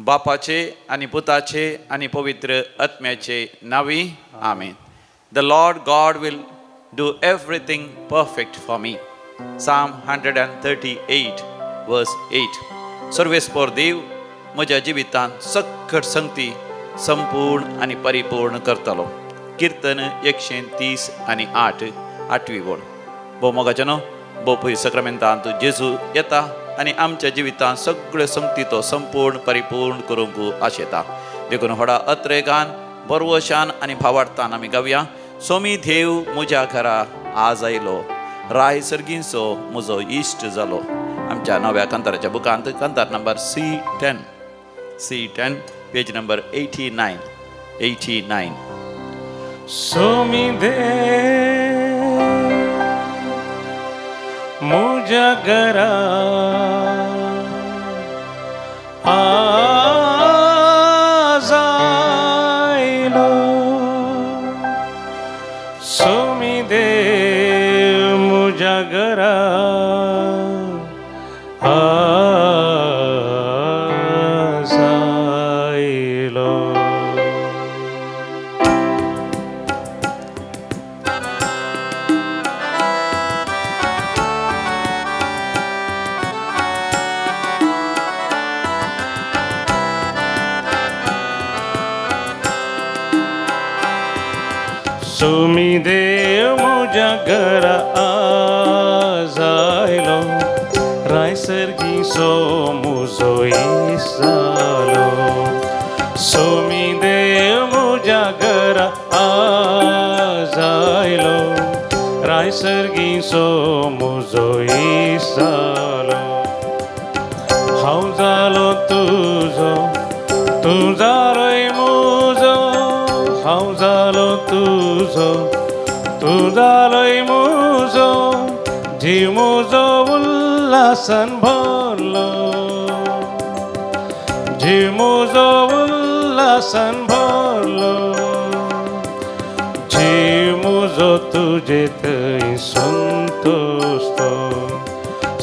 बापाचे आणि पुताचे आणि पवित्र आत्म्याचे नावी आमेन. The Lord God will do everything perfect for me. Psalm 138 verse 8. सर्वेस्पर देव म्हज्या जिवितांत सकट संगती संपूर्ण आणि परिपूर्ण करतलो. कीर्तन 130 आणि 8 8वी वड. भोव मोगाचनो भोव पयस सक्रामेंतांत जेजू येता आणि आमच्या जिवितांत सगळ्यो संगती तो संपूर्ण परिपूर्ण करूंक आशेता. देखून व्हडा अत्रेगान बरवशान आणि भावार्थान आमी गावया. सोमी देव म्हज्या घरा आज आयलो, राय सर्गींचो म्हजो इश्ट जालो. आमच्या नव्या कंताराच्या बुकांत kantar number C10 page number 89. सोमी देव म्हज्या घरा आज आयलो, सोमी देव म्हज्या घरा आज आयलो. सोमी देव म्हज्या घरा आज आयलो, राय सर्गीचो म्हजो इश्ट जालो. सोमी देव म्हज्या घरा आज आयलो, राय सर्गीचो म्हजो इश्ट जालो. हांव जालो तुजो, तूं जालोय म्हजो. हांव जालो तुजो, तूं जालोय म्हजो. जीव म्हजो उल्हासान भरलो, जीव म्हजो उल्हासान भरलो. जीव म्हजो तुजे थंय संतोश्तो.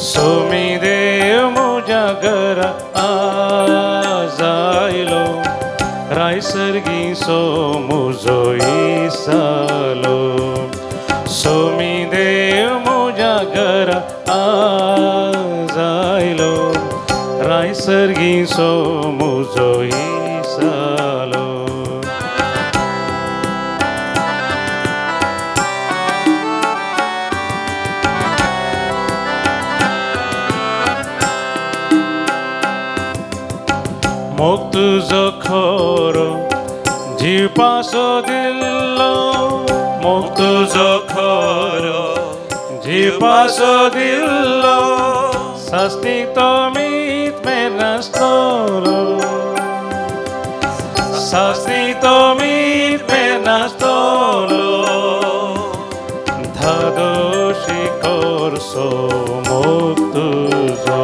सोमी देव म्हज्या घरा आज आयलो, राय सर्गीचो म्हजो इश्ट जालो. सोमी देव म्हज्या घरा आज आयलो, राय सर्गीचो म्हजो इश्ट जालो. मोग तुजो खरो जीव पासो दिल्लो. मोग तुजो खरो जीव पासो दिल्लो. सासनी तो मीत में नास्तलो, सासनी तो मीत में नास्तलो. धादोशी करसो मोग तुजो.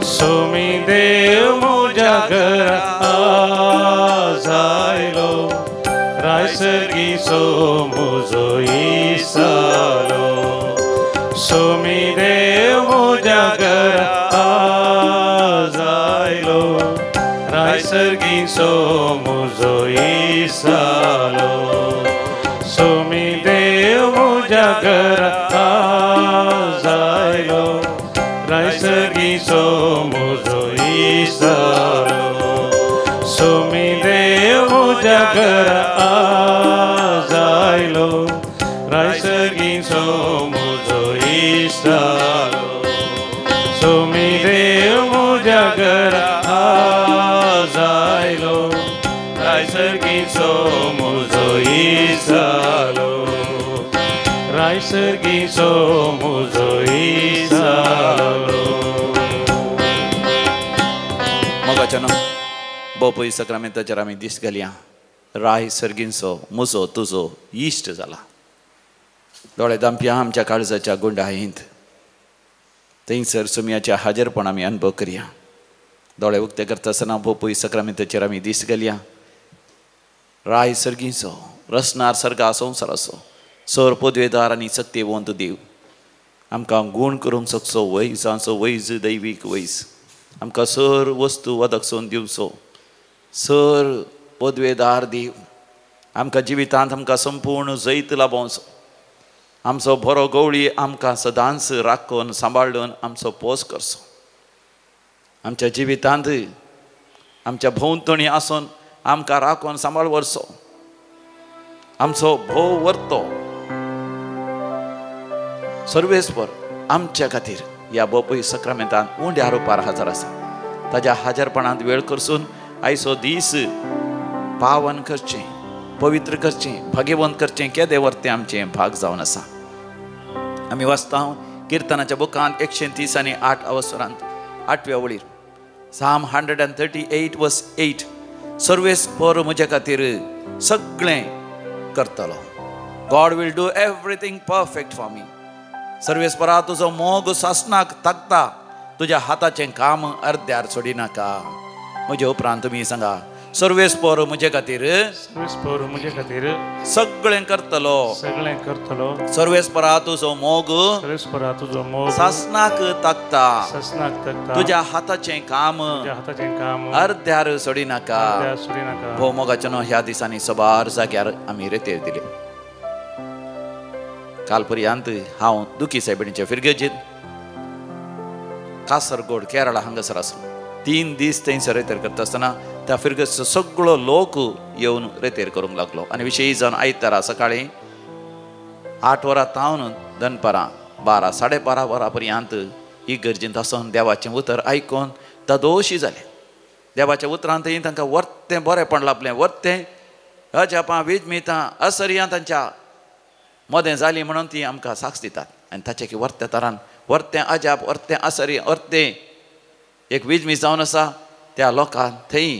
सोमी देव म्हज्या घरा आज आयलो, राय सर्गीचो म्हजो इश्ट जालो. सोमी देव म्हज्या घरा आज आयलो, राय सर्गीचो म्हजो इश्ट जालो. सोमी देव म्हज्या घरा आज आयलो, राय सर्गीचो म्हजो इश्ट जालो. सोमी देव म्हज्या घरा आज आयलो, राय सर्गीचो म्हजो इश्ट जालो. सोमी देव म्हज्या घरा आज आयलो, राय सर्गीचो म्हजो इश्ट जालो. राय सर्गीचो म्हजो इश्ट जालो. मोगाचनो भोव पयस सक्रामेंताचेर आमी दीस घालया. राय सर्गींचो म्हजो तुजो इश्ट जाला. दोळे दामप्या आमच्या काळजाच्या गुंडाळींत थंयसर सुमयाच्या हाजीरपण आमी अनुभव करया. दोळे उक्ते करता आसतना भोव पयस सक्रामेंताचेर आमी दीस घालया. राय सर्गींचो रचणार सर्गा संवसाराचो सर पदवेदार आनी सत्यवंत देव आमकां गूण करूंक शकचो वैजांचो वैज दैवीक वैज आमकां सर वस्तू वदकसून दिवचो, सर पदवेदार दीव, आमकां जिवितांत आमकां संपूर्ण जैत लाभोवचो, आमचो बरो गवळी आमकां सदांच राखून सांबाळून आमचो पोस करचो, आमच्या जिवितांत आमच्या भोंवतणी आसून आमकां राखून सांबाळ व्हरचो, आमचो भोव व्हरतो सर्वेस्पर आमच्या खातीर ह्या बोपय सक्रामेंतान उंड्या रुपार हजर आसा. ताज्या हजरपणांत वेळ करसून आयचो दीस पावन करचें, पवित्र करचें, भाग्यवंत करचें केदें वर्तें आमचें भाग जावन आसा. आमी वाचता किर्तनाच्या बुकांत 130 आनी 8 अवसरांत 8व्या वळीर Psalm 138 verse 8 सर्वेस्पर म्हज्या खातीर सगळें करतलो. God will do everything perfect for me. सर्वेस्परा तुजो मोग सासनाक ताकता, तुज्या हाताचें काम अर्द्यार सोडिनाका. म्हजे उपरांत तुमी सांगा, सर्वेस्पर म्हजे खातीर सगळें करतलो. सर्वेस्परा तुजो मोग सासनाक ताकता, तुज्या हाताचें काम अर्द्यार सोडिनाका. भोव मोगाच्या न्हू ह्या दिसांनी सबार जाग्यार आमी रेतेर दिले. काल पर्यंत हांव दुखी सायबिणीच्या फिरगेजीत कासरगोड केरळा हांगासर आसलो. 3 दीस थंयसर रेतेर करता आसतना त्या फिरगेचो सगळो लोक येवन रेतेर करूंक लागलो. आनी विशेश जावन आयतारा सकाळीं 8 वरां तावन दनपारां 12 साडे 12 वरां पर्यंत इगर्जींत आसून देवाचें उतर आयकून दादोशी जालें. देवाच्या उतरांतय तांकां वर्तें बरेंपण लाभलें. वर्तें अजापां विजमितां असरियां तांच्या मदें जाली म्हणून ती आमकां साक्ष दितात. आनी ताचे की वर्त्या तरान वर्तें अजाप, वर्तें असरी, वर्तें एक विजमी जावन आसा. त्या लोकांक थंय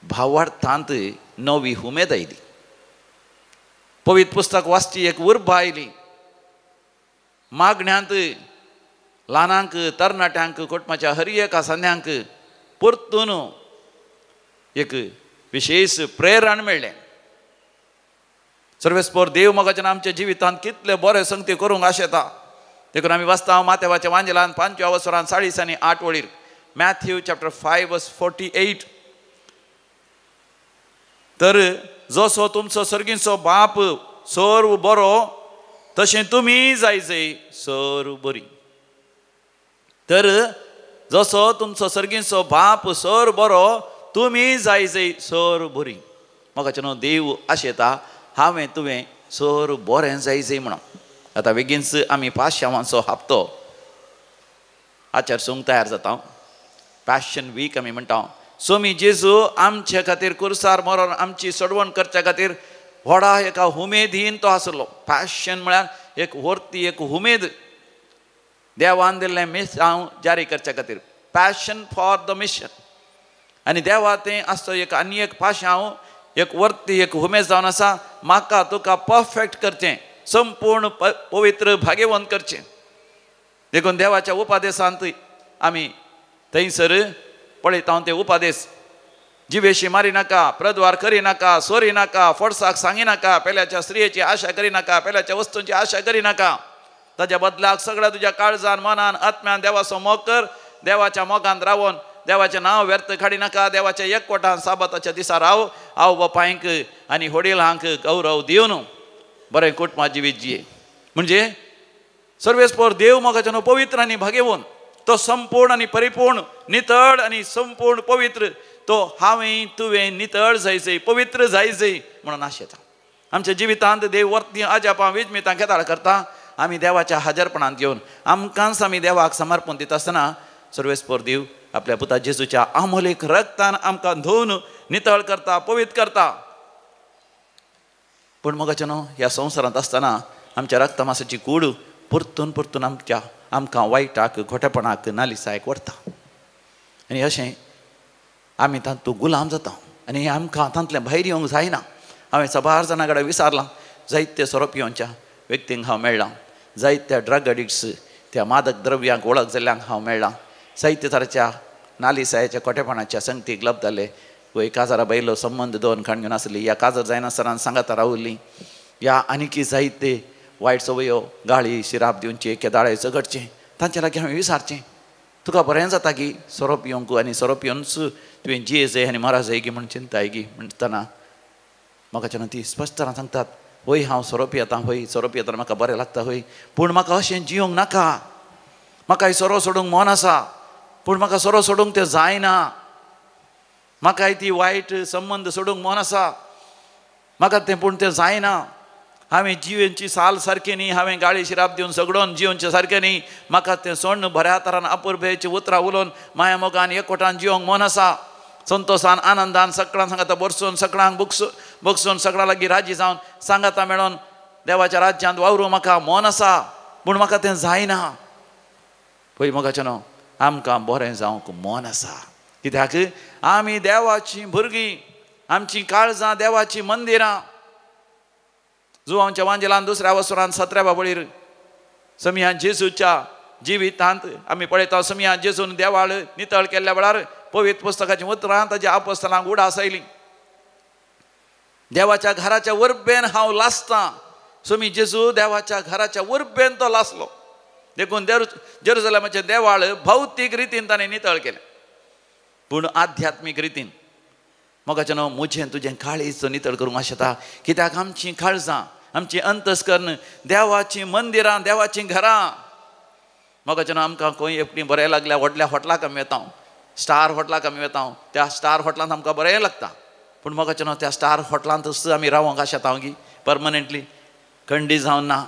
भावार्थांत नवी उमेद आयली. पवित्र पुस्तक वाचची एक उर्बा आयली. मागण्यांत ल्हानांक, तरणाट्यांक, कुटुंबाच्या हर एका संद्यांक परतून एक विशेष प्रेरण मेळ्ळें. सर्वेस्पर देव मोगाच्यान आमच्या जिवितांत कितले बरे संगती करूंक आशेता. देखून आमी वाचता माथेवाच्या वांजेलांत 5व्या अवसरांत 40 आनी 8 वळीर मॅथ्यू चॅप्टर 5 verse 48 तर जसो तुमचो सर्गीचो बाप सर्व बरो तशें तुमी जायजय सर्व बरी. तर जसो तुमचो सर्गीचो बाप सर्व बरो तुमी जायजय सर्व बरी. मोगाचें न्हू देव आशेता हांवें तुवें सर्व बरें जायजय म्हणून. आतां बेगीनच आमी 500वांचो हप्तो आचार तयार जाता. पॅशन वीक आमी म्हणटा. स्वामी जेजू आमचे खातीर कुर्सार मरोन आमची सोडवण करच्या खातीर व्हडा एका उमेदीन तो आसलो. पॅशन म्हळ्यार एक व्हरती, एक उमेद देवान दिल्लें मिशन जारी करच्या खातीर. Passion for the mission. आनी देवा तें आसतो एक आनी एक पाशांव, एक वर्ती, एक उमेद जावन आसा. म्हाका तुका परफेक्ट करचें, संपूर्ण पवित्र भाग्यवंत करचें. देखून देवाच्या उपादेशांत आमी थंयसर पळयता ते उपादेश. जिवेशी मारी नाका, प्रद्वार करी नाका, सोरी नाका, फोडसाक सांगी नाका, पेल्याच्या स्त्रियेची आशा करी नाका, पेल्याच्या वस्तूंची आशा करी नाका. ताच्या बदलाक सगळ्या तुज्या काळजान, मनान, आत्म्यान देवाचो मोग कर. देवाच्या मोगांत रावून देवाचें नांव व्यर्थ काडी नाका. देवाच्या एकवटान साबाताच्या दिसा राव. आवय बापायक आनी वडिलांक गौरव दिवन बरें कुटुंबां जिवीत जिये. म्हणजे सर्वेस्पर देव मोगाच्यान पवित्र आनी भाग्यवंत तो संपूर्ण आनी परिपूर्ण, नितळ आनी संपूर्ण पवित्र तो हांवें तुवें नितळ जायचें, पवित्र जायचें म्हणून आशेता. आमच्या जिवितांत देव वर्ती अजापां विजमितां केदार करता. आमी देवाच्या हजरपणांत येवन आमकांच आमी देवाक समर्पण दिता आसतना सर्वेस्पर देव आपल्या पुता जेजूच्या अमोलीक रक्तान आमकां धुवन नितळ करता, पवित्र करता. पूण मोगाचें न्हू ह्या संवसारांत आसतना आमच्या रक्तमासाची कूड परतून परतून आमकां वायटाक, खोटेपणाक, नालिसायक व्हरता. आनी अशें आमी तातूंत गुलाम जाता. आनी आमकां तांतलें भायर येवंक जायना. हांवें सबार जाणां कडेन विचारलां. जायत्या सोरोपियोंच्या व्यक्तींक हांव मेळ्ळां. जायत्या ड्रग एडिक्ट्स, त्या मादक द्रव्यांक वळख जाल्ल्यांक हांव मेळ्ळां. जायत्या तराच्या नालिसायेच्या खोटेपणाच्या संगतीक लब जाले. एक काजारा बैलो संबंद 2 खाण घेवन आसली. ह्या काजार जायनासतना सांगाता रावल्लीं. ह्या आनीक जायते वायट सवयो, गाळी, शिराप दिवचे, केदाळे झगडचें तांचे लागीं हांवें विचारचें. तुका बरें जाता की सोरोप येवंक आनी सोरोप येवनच तुवें जियेजय आनी माराजय गी म्हण चिंताय गी म्हणटना म्हाका जेन्ना ती स्पश्टतान सांगतात होय हांव सोरोप येतां होय सोरोप येतना म्हाका बरें लागता होय पूण म्हाका अशें जियोंक नाका म्हाका सोरो सोडूंक मन आसा पूण म्हाका सोरो सोडूंक तें जायना म्हाका ती वायट संबंद सोडूंक मन आसा म्हाका तें पूण तें जायना हांवें जिवेंची साल सारकी न्ही हांवें गाळी शिराप दिवन सगळोन जिवनचें सारकें न्ही म्हाका तें सोडून बऱ्या तरान आपुरबेची उतरां उलोवन माया मोगान एकवटान जियोंक मन आसा संतोशान आनंदान सगळ्यांक सांगाता बरसून सगळ्यांक बगसून सगळ्यां लागीं राजी जावन सांगाता मेळोन देवाच्या राज्यांत वावरूं म्हाका मन आसा पूण म्हाका तें जायना पळय मोगाचें आमकां बरें जावंक मन आसा कित्याक आमी देवाचीं भुरगीं आमचीं काळजां देवाचीं मंदिरां जुवांच्या वांजेलान दुसऱ्या वसुरान 17व्या बळीर समियान जेजूच्या जिवितांत आमी पळयता समियान जेजून देवाळ नितळ केल्ल्या वेळार पवित्र पुस्तकाची उतरां ताच्या आपोस्तलांक उडास आयली देवाच्या घराच्या वरबेन हांव लासतां समी जेजू देवाच्या घराच्या वरबेन तो लासलो देखून जेरुसलेमाचें देवाळ भौतीक रितीन ताणें नितळ केलें पूण आध्यात्मीक रितीन मोगाचें म्हजें तुजें काळीज नितळ करूंक आशेता कित्याक आमचीं काळजां आमची अंतस्करण देवाचीं मंदिरां देवाचीं घरां मोगाचें आमकां खंय एकटी बरें लागल्या व्हडल्या हॉटलाक आमी वता स्टार हॉटलाक आमी वता त्या स्टार हॉटलांत आमकां बरें लागता पूण मोगाचें त्या स्टार हॉटलांतच आमी रावंक आशेता गी परमनंटली खंडी जावन ना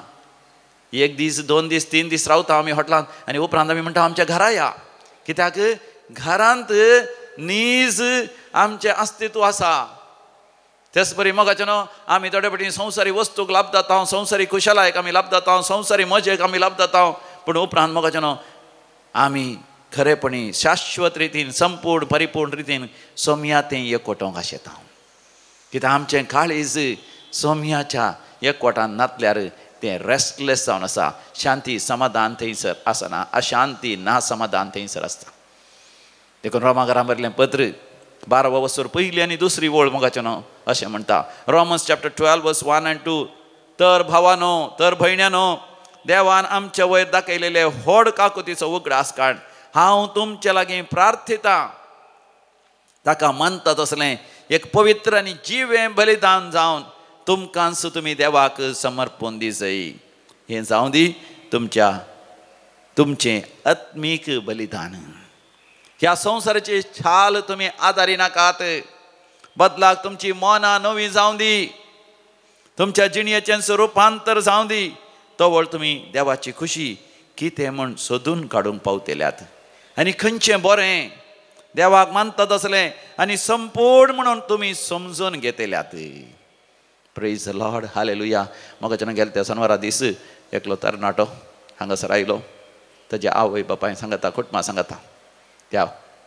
एक दीस 2 दीस 3 दीस रावता आमी हॉटलांत आनी उपरांत आमी म्हणटा आमच्या घरा या कित्याक घरांत नीज आमचें अस्तित्व आसा तेच परी मोगाचें आमी थोडे फावटी संवसारी वस्तूक लाभ जाता संवसारी कुशलायक आमी लाभ जाता संवसारी मजेक आमी लाभ जाता पूण उपरांत मोगाचें आमी खरेपणी शाश्वत रितीन संपूर्ण परिपूर्ण रितीन सोम्यातें एकवटोंक आशेता कित्याक आमचें काळीज सोम्याच्या एकवटान नातल्यार तें रेस्टलेस जावन आसा शांती समाधान थंयसर आसना अशांती ना समाधान थंयसर आसता देखून रोमाकारां बरयलें पत्र 12 वसर पयली आनी दुसरी वळ मोगाचें अशें म्हणटा रोमन्स चॅप्टर 12 वर्स 1 and 2 तर भावानो तर भयण्यानो देवान आमच्या वयर दाखयलेले व्हड काकुतीचो उगडास काण हांव तुमचे लागीं प्रार्थितां ताका मानता तसलें एक पवित्र आनी जिवें बलिदान जावन तुमकांच तुमी देवाक समर्पण दी जाय हें जावं दी तुमचें आत्मीक बलिदान ह्या संवसाराची छाल तुमी आदारी नाकात बदलाक तुमची मनां नवी जावं दी तुमच्या जिणयेचें रुपांतर जावं दी तोवळ तुमी देवाची खुशी कितें म्हूण सोदून काडूंक पावतेल्यात आनी खंयचें बरें देवाक मानता तसलें आनी संपूर्ण म्हणून तुमी समजून घेतल्यात प्रेज द लॉर्ड हालेलुया मोगाचें गेल्या त्या शनिवारा दीस एकलो तरणाटो हांगासर आयलो ताच्या आवय बापाय सांगता कुटुंबा सांगता त्या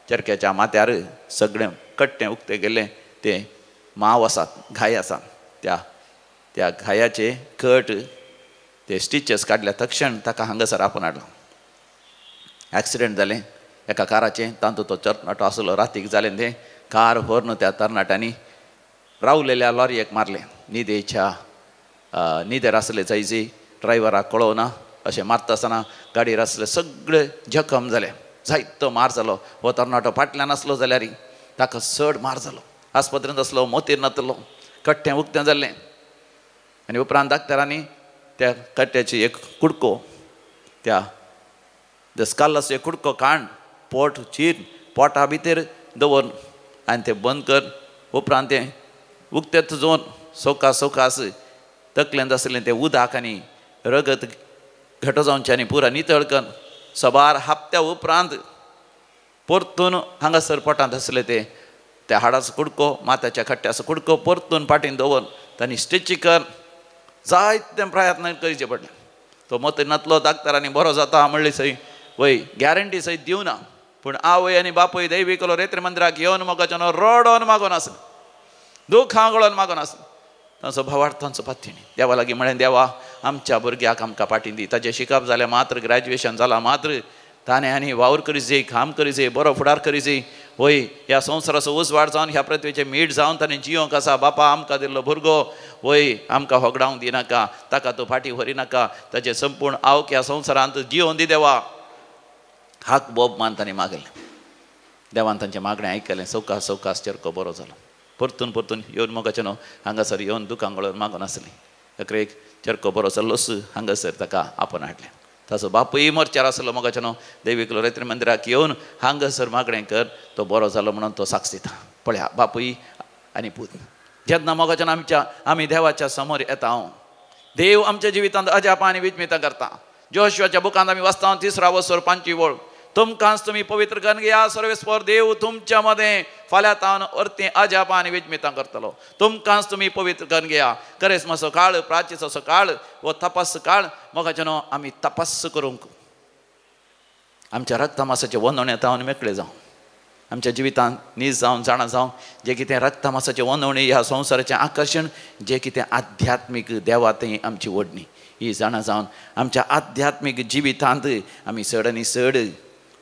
चरक्याच्या माथ्यार सगळें कट्टें उक्तें गेल्लें तें माव आसात घाय आसा त्या घायाचे कट ते स्टिचेस काडल्या तक्षण ताका हांगासर आपोवन हाडलो एक्सिडेंट जालें एका काराचें तातूंत तो तरणाटो आसलो रातीक जालें तें कार व्हरून त्या तरणाट्यांनी रावलेल्या लॉरयेक मारलें न्हिदेर आसले जायजी ड्रायव्हराक कळोवना अशें मारता आसतना गाडयेर आसले सगळे जखम जाले जायतो मार जालो हो तरणाटो फाटल्यान आसलो जाल्यार ताका चड मार जालो आस्पत्रेंत आसलो मोतीर नातलो कट्टें उक्तें जाल्लें आनी उपरांत डाक्टरांनी त्या कट्ट्याची एक कुडको त्या स्कल्लाचो एक कुडको काण पोट चीर पोटा भितर दवर आनी तें बंद कर उपरांत तें उक्तें जोन सोकास तकलेंत आसलें तें उदक आनी रगत घटो जावचें आनी पुरा नितळ कर सबार हप्त्या उपरांत परतून हांगासर पोटांत आसलें त्या हाडाचो कुडको माथ्याच्या कट्ट्याचो कुडको परतून पाटीन दवर तांणी स्टिची कर जायते प्रयत्न करचे पडले तो मोती नातलो डाक्टरांनी बरो जाता म्हणली सई वय गॅरंटी सयत दिवना पूण आवय आनी बापूय दैविकलो रेत्री मंदिराक येवन मोगाचें रडोन मागोन आसले दूख हांगळोन मागोन आसले तांचो भावार्थ तांचो पातीणी देवा लागीं म्हळें देवा आमच्या भुरग्याक आमकां पाटी दी ताचें शिकप जालें मात्र ग्रॅज्युएशन जालां मात्र ताणें आनी वावर करी जाय काम करी जाय बरो फुडार करी जाय वय ह्या संवसाराचो उसवाड जावन ह्या पृथ्वीचें मीठ जावन ताणें जियोंक आसा बापा आमकां दिल्लो भुरगो वय आमकां होगडावंक दिनाका ताका तूं फाटीं व्हरिनाका ताचें संपूर्ण आवक ह्या संवसारांत जियोन दी देवा हाक बोब मान तांणी मागलें. देवान तांचें मागणें आयकलें. सवकास सवकास चरको बरो जालो. परतून परतून येवन मोगाचें न्हू हांगासर येवन दुकान गळोवन मागून आसलीं. एक चरको बरो जाल्लोस हांगासर ताका आपोवन हाडलें. ताचो बापूय मोर्चार आसलो मोगाचें न्हू. देवीकुलो रैत्री मंदिराक येवन हांगासर मागणें कर तो बरो जालो म्हणून तो साक्ष दिता. पळया बापूय आनी पूत जेन्ना मोगाचें आमी देवाच्या समोर येता देव आमच्या जिवितांत अजाप आनी विस्मितां करता. जोशुआच्या बुकांत आमी वाचता 3 वसोर 5 वळ तुमकांच तुमी पवित्र करून घेया सर्वेस्पर देव तुमच्या मदें फाल्यां तावन अर्थे अजाप आनी विस्मितां करतलो. तुमकांच तुमी पवित्र करून घेया. करेस्माचो काळ प्राचीचो काळ वो तपास काळ मोगाचें न्हू आमी तपास करूंक आमच्या रक्तमासाचे वंदवणे तावन मेकळे जावं. आमच्या जिवितांत नीज जावन जाणा जावं जें कितें रक्तमासाचें वंदवणी ह्या संवसाराचें आकर्शण जें कितें आध्यात्मीक देवातय आमची ओडणी ही जाणा जावन आमच्या आध्यात्मीक जिवितांत आमी चड आनी चड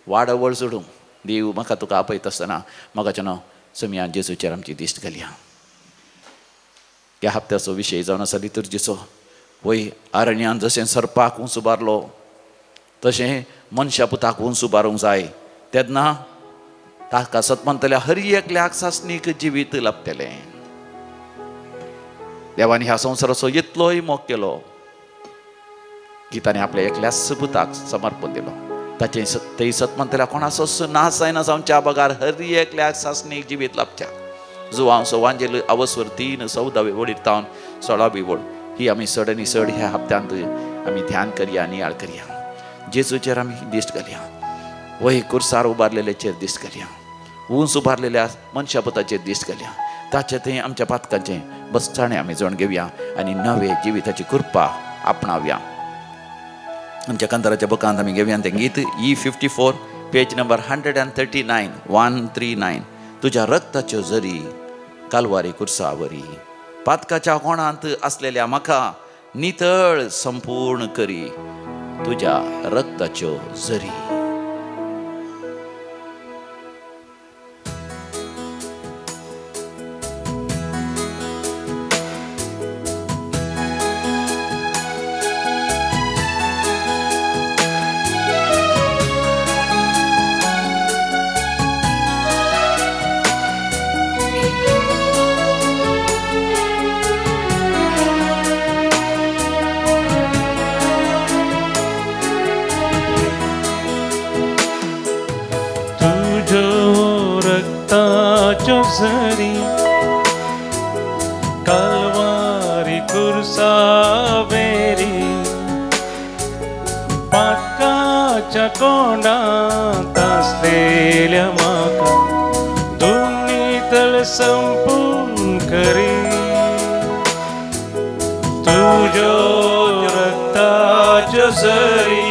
वाडवळ जोडूंक देव म्हाका तुका आपयता आसतना मोगाचें न्हू समियान जेजूचेर आमची दिश्ट घालया. ह्या हप्त्याचो विशय जावन आसा लितुर्जीचो. वय अरण्यांत जशें सर्पाक उंच उबारलो तशें मनशा पुताक उंच उबारूंक जाय. तेन्ना ताका सतमंतल्या हर एकल्याक सासणीक जिवीत लाभतलें. देवान ह्या संवसाराचो इतलोय मोग केलो की ताणें आपल्या एकल्याच पुताक समर्पण दिलो. ताचे तेय सतमंतल्या कोणाचोच नाश जायना जावच्या बगार हर एकल्याक सासणीक जिवीत लाभच्या. जुवांव सवांजेल अवस्वर 3 14 वळीर तावन 16 वळ ही आमी चड आनी चड ह्या हप्त्यांत आमी ध्यान करया नियाळ करया. जेजूचेर आमी दिश्ट घालया. वय कुर्सार उबारलेल्याचेर दिश्ट घालया. उंच उबारलेल्या मनशापुताचेर दिश्ट घालया. ताचे थंय आमच्या पातकांचें बसताणें आमी जण घेवया आनी नवे जिविताची कृपा आपणावया. आमच्या कांताराच्या बुकांत आमी घेवया तें गीत E54 पेज नंबर 139 139. तुज्या रक्ताच्यो झरी कालवारी कुर्सावरी पातकाच्या कोणांत असलेल्या म्हाका नितळ संपूर्ण करी तुज्या रक्ताच्यो झरी. झरी कालवारी कुर्सावेरी पातकाच्या कोंडांत आसलेल्या म्हाका दोन्ही तळ संपूर्ण करी तुज्यो रक्ताच्यो झरी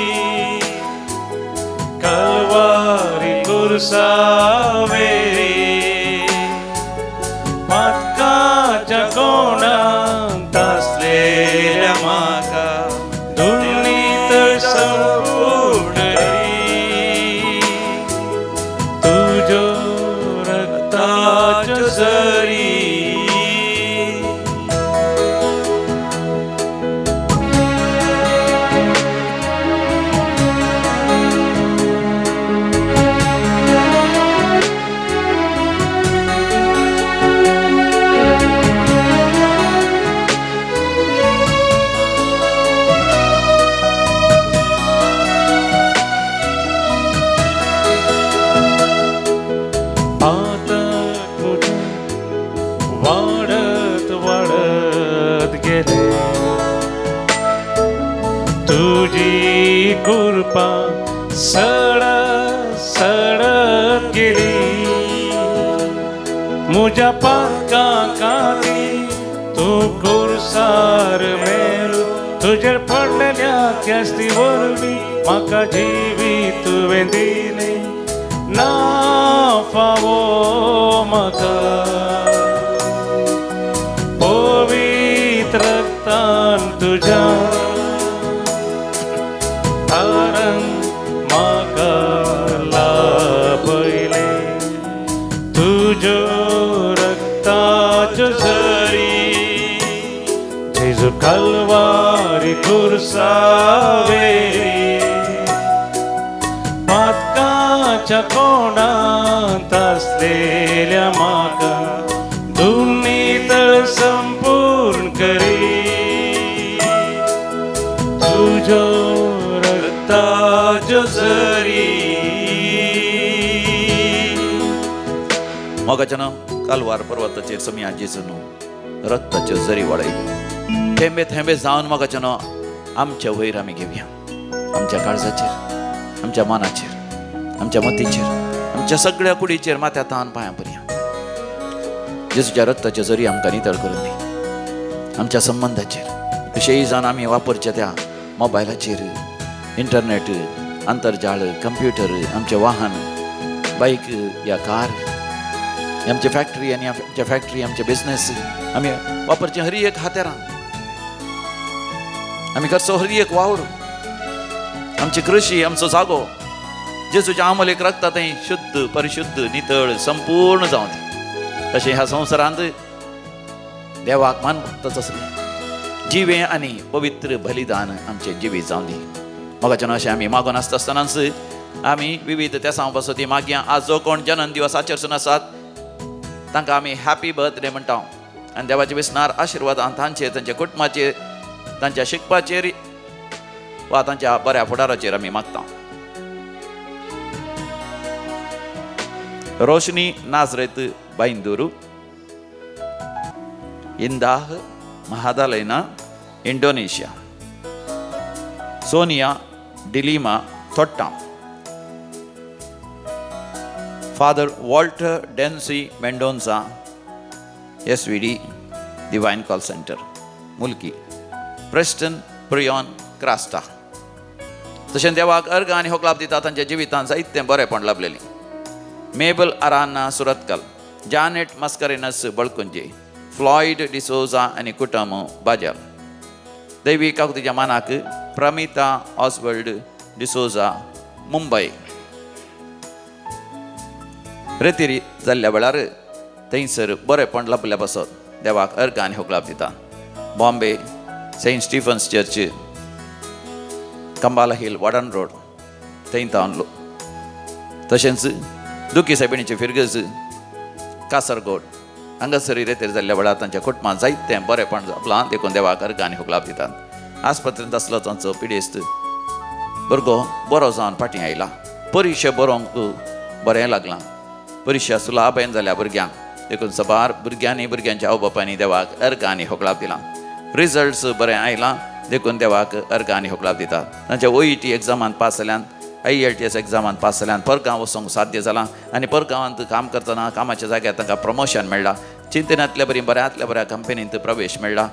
कालवारी कुर्सावेरी पातकाच्या कोंडांत आसलेल्या म्हाका दोन्ही तळ संपूर्ण करी तुज्यो रक्ताच्यो झरी. तुझी कृपा सडत सडत गेली म्हज्या पातकां खातीर तूं कुर्सार मेलो तुजेर पडलेल्या क्यास्ती वरवीं म्हाका जिवीत तुवें दिलें ना फावो म्हाका पवित्र रक्तान तुज्या म्हाका लाभयले तुज्यो रक्ताच्यो झरी जेजू कालवारी कुर्सावेरी पातकां देवाच्या कोणांत असलेल्या म्हाका दोन्ही तळ संपूर्ण करी तुझ्यो रक्ताच्यो झरी. मोगाच्यान कालवार पर्वताचेर समिया जेजून रक्ताच्यो झरी वळय थेंबे थेंबे जावन मोगाच्यान आमच्या वयर आमी घेवया. आमच्या काळजाचेर, आमच्या मनाचेर, आमच्या मतीचेर, आमच्या सगळ्या कुडीचेर माथ्या तान पांयां पर्यंत जेजूच्या रक्ताच्यो झरी आमकां नितळ करून दी. आमच्या संबंधाचेर विशयी जावन आमी वापरच्या त्या मोबायलाचेर, इंटरनेट, आंतरजाळ, कंप्युटर, आमचे वाहन, बाईक या कार, आमची फॅक्टरी आणि आमच्या फॅक्टरी, आमचे बिझनेस आमी वापरचे हरी एक हात्यारां, आमी करचो हरी एक वावर, आमची कृषी, आमचो जागो जेजूच्या आमलेक रक्ता थंय शुद्ध, परिशुद्ध, नितळ, संपूर्ण जावं दी. तशें ह्या संवसारांत देवाक मानतच आसलें जिवे आनी पवित्र बलिदान आमचे जिवी जावं दी. मोगाच्यान अशें आमी मागून आसतानाच आमी विविध त्या सांगपासती मागया. आज जो कोण जन्म दिवस आचरसून आसात तांकां आमी हॅपी बर्थडे म्हणटा आनी देवाचे विस्नार आशिर्वादान तांचेर, तांच्या कुटुंबाचेर, तांच्या शिकपाचेर वा तांच्या बऱ्या फुडाराचेर आमी मागता. Roshni Nazareth Byndoor, Indah Magdalena Indonesia, Sonia D'Lima Thotta, Father Walter Dency Mendonca SVD Divine Call Centre Mulki, Preston प्रियॉन क्रास्टा. तशें देवाक अर्घ आनी होकलाप दिता तांच्या जिवितांत जायतें बरेंपण लाभलेलीं. Mabel Aranha Surathkal, Janet Mascarenhas Balkunje, Floyd D'Souza आनी कुटुंब बाजल. दैवी काकुतीच्या मानाक प्रमिता ऑसवर्ल्ड डिसोजा मुंबय. रेतीरी जाल्ल्या वेळार थंयसर बरेंपण लाभल्या पासत देवाक अर्घ आनी होकलाप दिता. Bombay Saint Stephen's Church, Kambala Hill, Warden Road थंय तावन. तशेंच दुखी सायबिणीचे फिरगज कासरगोड हांगासरी रेतेर जाल्ल्या वेळार तांच्या कुटुंबांत जायतें बरेंपण लाभलां देखून देवाक अर्घ आनी होकलाप दितात. आस्पत्रेंत आसलो तांचो पिडेस्त भुरगो बरो जावन फाटीं आयला. परिक्षा बरोवंक बरें लागलां. परिक्षा सुलाभेन जाल्या भुरग्यांक देखून सबार भुरग्यांनी भुरग्यांच्या आवय बापायनी देवाक अर्घ आनी होकलाप दिलां. रिजल्ट्स बरें आयलां देखून देवाक अर्घ आनी होकलाप दितात. तांच्या OET एग्जामांत पास जाल्यान, IELTS एग्जामांत पास जाल्यान परगांव वचूंक साध्य जालां आनी परगांवांत काम करतना कामाच्या जाग्यार तांकां प्रमोशन मेळ्ळां. चिंतनांतल्या बरी बऱ्यांतल्या बऱ्या कंपनींत प्रवेश मेळ्ळा.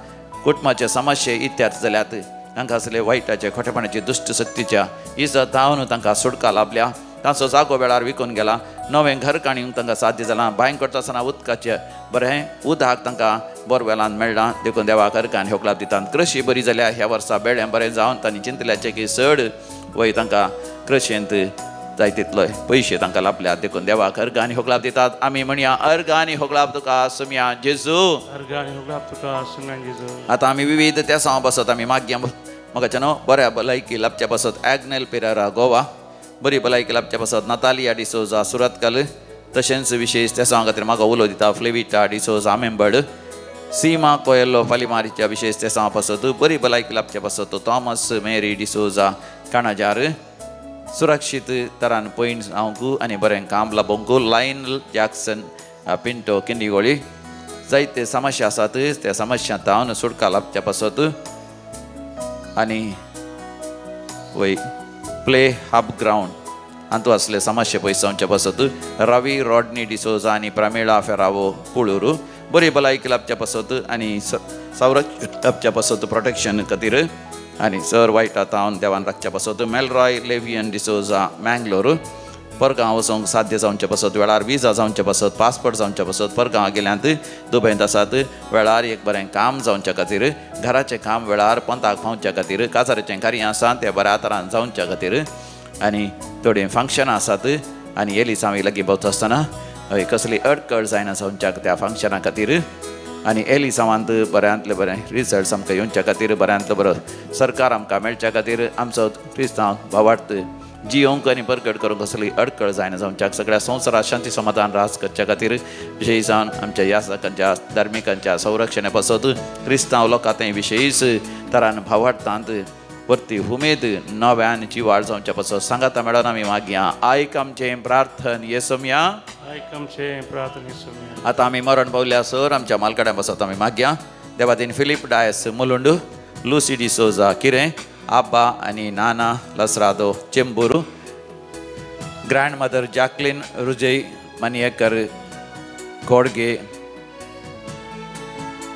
कुटुंबाचे समस्ये इत्यार्थ जाल्यात. तांकां असले वायटाचे खोटेपणाचे दुश्ट शक्तीच्या इजत जावन तांकां सुटका लाभल्या. तांचो जागो वेळार विकून गेला. नवें घर काडूंक तांकां साध्य जालां. बांय करता आसतना उदकाचें बरें उदक तांकां बोरवेलान मेळ्ळां देखून देवाक अर्घ आनी होकलाप दितात. कृशी बरी जाल्या. ह्या वर्सा बेळ्ळें बरें जावन तांणी चिंतल्याचें की चड वय तांकां कृशेंत जाय तितलोय पयशे तांकां लाभल्यात देखून देवाक अर्घ आनी होकलाप दितात. आमी म्हणया अर्घ आनी होकलाप तुका सुमया जेजू. अर्घ आनी होकलाप तुका सुमया जेजू. आतां आमी विविध त्या सांग पासत आमी मागया म्हाका न्हू बऱ्या भलायकी लाभच्या पासत ॲग्नेल पेरेरा गोवा, बरी भलायकी लाभच्या पासत नातालिया डिसोजा सुरतकल. तशेंच विशेश त्या सांगा खातीर म्हाका उलो दिता फ्लेविटा डिसोजा मेंबर्ड, सीमा कोयेल्लो फालिमारीच्या विशेश त्या सांग पासत बरी भलायकी लाभच्या पासत थॉमस मेरी डिसोजा काणाजार. सुरक्षीत तरान पयण जावंक आनी बरें काम लाभोवंक लायनल जॅक्सन पिंटो किंडिगोळी. जायते समस्या आसात त्या समस्या तावन सुटका लाभच्या पासत आनी वय प्ले हब ग्राउंड हातूंत असले समस्या पयसावचे पासत रवी रॉडनी डिसोजा आनी प्रमिळा फेरावो कुळूर बरी भलायकी लाभच्या पासत आनी संरक्षण लाभच्या पासत प्रोटेक्शन खातीर आनी सर वायटा तावन देवान राखच्या पासत मेलरॉय लेवियन डिसोजा मँगलोर. परगांव वचोंक साध्य जावचे पासत वेळार विजा जावचे पासत पासपोर्ट जावचे पासत परगांव गेल्यांत दुबयंत आसात वेळार एक बरें काम जावच्या खातीर घराचें काम वेळार पंथाक पावच्या खातीर काजाराचें कार्य आसा तें बऱ्या तरान जावच्या खातीर आनी थोडीं फंक्शनां आसात आनी एली सावी लागीं भोंवता आसतना कसली अडकळ जायना जावच्या त्या फंक्शना खातीर आनी एली सावांत बऱ्यांतले बरें रिजल्ट्स आमकां येवच्या खातीर बऱ्यांतलो बरो सरकार आमकां मेळच्या खातीर आमचो क्रिस्तांव भावार्थ जियोंक आनी परगट करूंक कसली अडकळ जायना जावच्याक सगळ्या संवसारात शांती समाधान रास करच्या खातीर विशयी जावन आमच्या याजकांच्या धार्मिकांच्या संरक्षणा पासत क्रिस्तांव लोकांते विशयीच तरान भावार्थांत वरती उमेद नव्यान जिवाळ जावच्या पासत सांगाता मेळोन आमी मागया आयक आमचें प्रार्थन येसुम्या आतां आमी मरण पावल्या सर आमच्या मालकाड्या पासत आमी मागया देवातीन फिलिप डायस मुलुंड लुसी डिसोजा किरें आब्बा आनी नाना लसरादो Chembur grand mother Jacqueline Rujay मनियेकर Kodage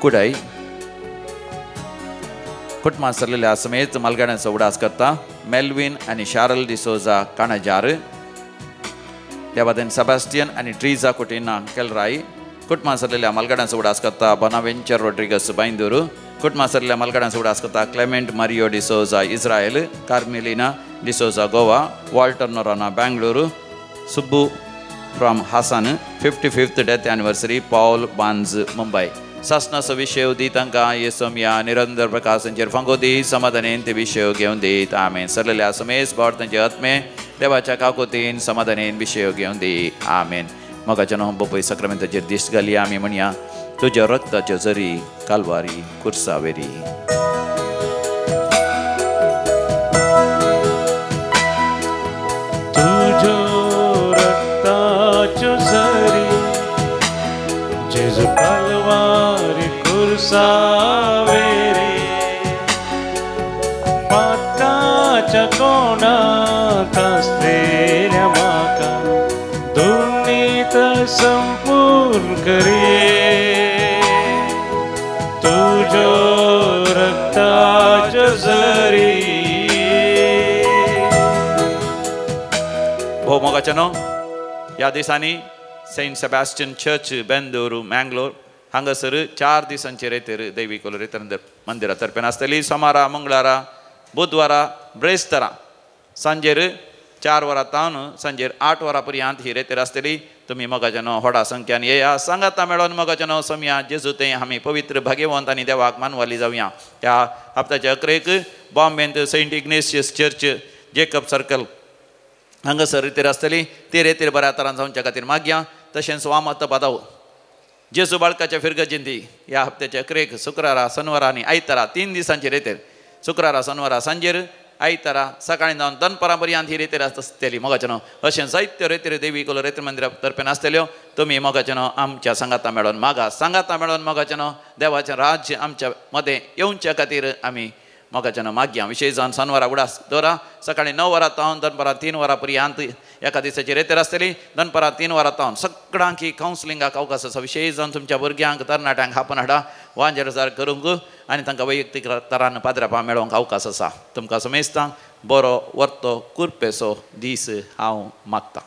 Kodai कुटुंबां सरलेल्या समेत मालगाड्यांचो उडास करता मेल्विन आनी शारल डिसोजा काणजार देवादेन सेबास्टियन आनी ट्रिजा कुटिना केलराई कुटुंबां सरलेल्या मालगाड्यांचो उडास करता बोनावेंचर रोड्रिगस बांदूर कुटुंबां सरलेल्या मालगाड्यांचो उडास करता Clement Mario D'Souza Israel Carmelina D'Souza Goa Walter Noronha Bengaluru Subbu from Hassan 55th death anniversary Paul बांज मुंबई सासनाचो विशय दी तांकां येसोम्या निरंतर प्रकाशांचेर फांगोदी समाधानेन ते विशय घेवन दीत आमेन सरलेल्या समेस भाव तांचे आत्मे देवाच्या काकोतीन समाधानेन विशय घेवन दी आमेन मोगाच्या न्हू बोपय सक्रामेंताचेर दिश्ट घाली आमी म्हणया तुज्या रक्ताच्यो जरी कालवारी कुर्सावेरी तुज्यो रक्ताच्यो जरी जेजू कालवारी कुर्सावेरी पातकाच्या कोणात असलेल्या म्हाका दुनीत संपूर्ण करी तुज्यो रक्ताच्यो जरी भोव मोगाच्या न्हू ह्या दिसांनी Saint Sebastian church Bendur Mangalore हांगासर 4 दिसांचे रेतेर दैवीक रेतर मंदिरा तर्फेन आसतली सोमारा मंगळारा बुधवारा ब्रेस्तारा सांजेर 4 वरां तावन सांजेर 8 वरां पर्यंत ही रेतेर आसतली तुमी मोगाच्या न्हू व्हडा संख्यान येया सांगाता मेळोन मोगाच्या न्हू सोमया जेजू ते आमी पवित्र भाग्यवंत आनी देवाक मानवाली जावया ह्या हप्त्याच्या अकरेक बॉम्बेंत Saint Ignatius Church Jacob Circle हांगासर रेतेर आसतली ती रेतेर बऱ्या तरान जावच्या खातीर मागया तशेंच वामत पादाव जेजू बाळकाच्या फिरगजिंती ह्या हप्त्याच्या अकरेक शुक्रारा शनिवारा आनी आयतारा 3 दिसांचे रेतेर शुक्रारा शनिवारा सांजेर आयतारा सकाळीं जावन दनपरां पर्यंत ही रेतेर आसतली मोगाच्या न्हू अशें जायत्यो रेतेर देवी कोलो रेतेर मंदिरा तर्फेन आसतल्यो तुमी मोगाच्या न्हू आमच्या सांगाता मेळोन मागा सांगाता मेळोन मोगाच्या न्हू देवाचें राज्य आमच्या मदें येवच्या खातीर आमी मोगाच्या न्हू मागया विशेश जावन शनिवारा उडास दवरा सकाळीं 9 वरां तावन दनपरां 3 वरां पर्यंत एका दिसाची रेतेर आसतली दनपरां 3 वरां तावन सगळ्यांक ही कावन्सिलिंगाक अवकाश आसा विशेश जावन तुमच्या भुरग्यांक तरणाट्यांक हापून हाडा वांजेर करूंक आनी तांकां वैयक्तीक तरान पाद्रापा मेळोवंक अवकाश आसा तुमकां समेस्तांक बरो वर्तो कुरपेचो दीस हांव मागतां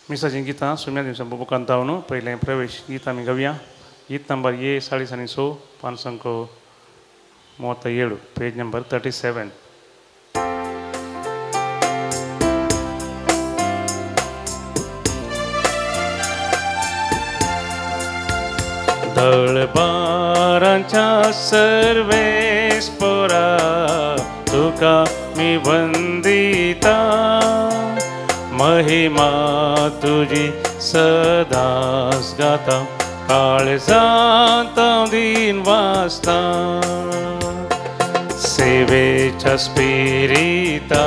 मिसाचीं गितां सुम्या दिवसां बुबू कांतावन पयलें प्रवेश गीत आमी गावया गीत नंबर ये 6:6 पानसंको 37 पेज नंबर 37 दळबारांच्या सर्वेस पोरा तुका मी वंदिता महिमा तुझी सदाच गाता काळजांत दिन वाचता सेवेच्या स्पिरिता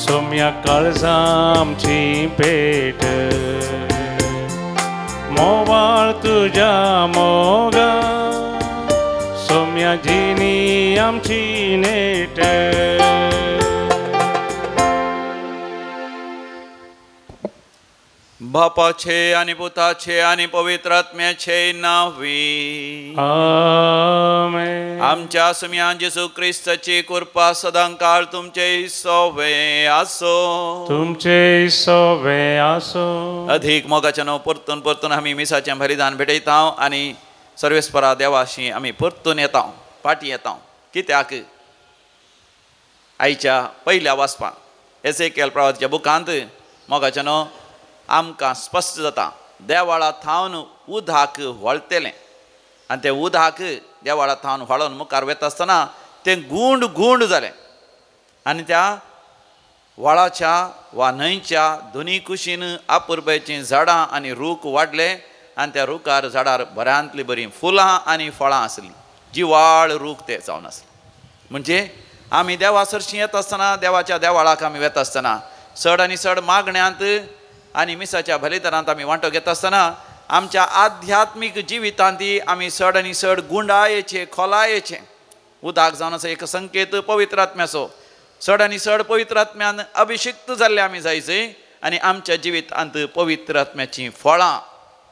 सोम्या काळजामची पेट मोवाळ तुझ्या मोगा सोम्या जिनी आमची नेट बापाचे आणि पुताचे आणि पवित्र आत्म्याचे नावी आमेन. आमच्या सुम्यान जेसू ख्रिस्ताची कृपा सदांकाळ तुमचे सोवे आसो तुमचे सोवे आसो. अधिक मोगाच्या न्हू परतून परतून आमी मिसाचें बलिदान भेटयता आनी सर्वेस्परा देवाशी आमी परतून येता पाटी येता कित्याक आयच्या पयल्या वाचपाक एसेकिएल प्रवादीच्या बुकांत मोगाच्यान आमकां स्पश्ट जाता देवाळा थावन उदक वळतेलें आनी तें उदक देवाळा थावन वळोन मुखार वता आसतना तें गुंड गुंड जालें आनी त्या व्हाळाच्या वा न्हंयच्या दोनी कुशीन अपुरबायचीं झाडां आनी रूख वाडले आनी त्या रुखार झाडार बऱ्यांतली बरीं फुलां आनी फळां आसलीं जिवाळ रूख ते जावन आसले म्हणजे आमी देवा सरशीं येता आसतना देवाच्या देवाळाक आमी वेता आसतना चड आनी चड मागण्यांत आनी मिसाच्या बलिदानांत आमी वांटो घेता आसतना आमच्या आध्यात्मीक जिवितांत आमी चड आनी चड गुंडायेचे खोलायेचे उदक जावन आसा एक संकेत पवित्र आत्म्याचो चड आनी चड पवित्र आत्म्यान अभिषिक्त जाल्ले आमी जायचे आनी आमच्या जिवितांत पवित्र आत्म्याचीं फळां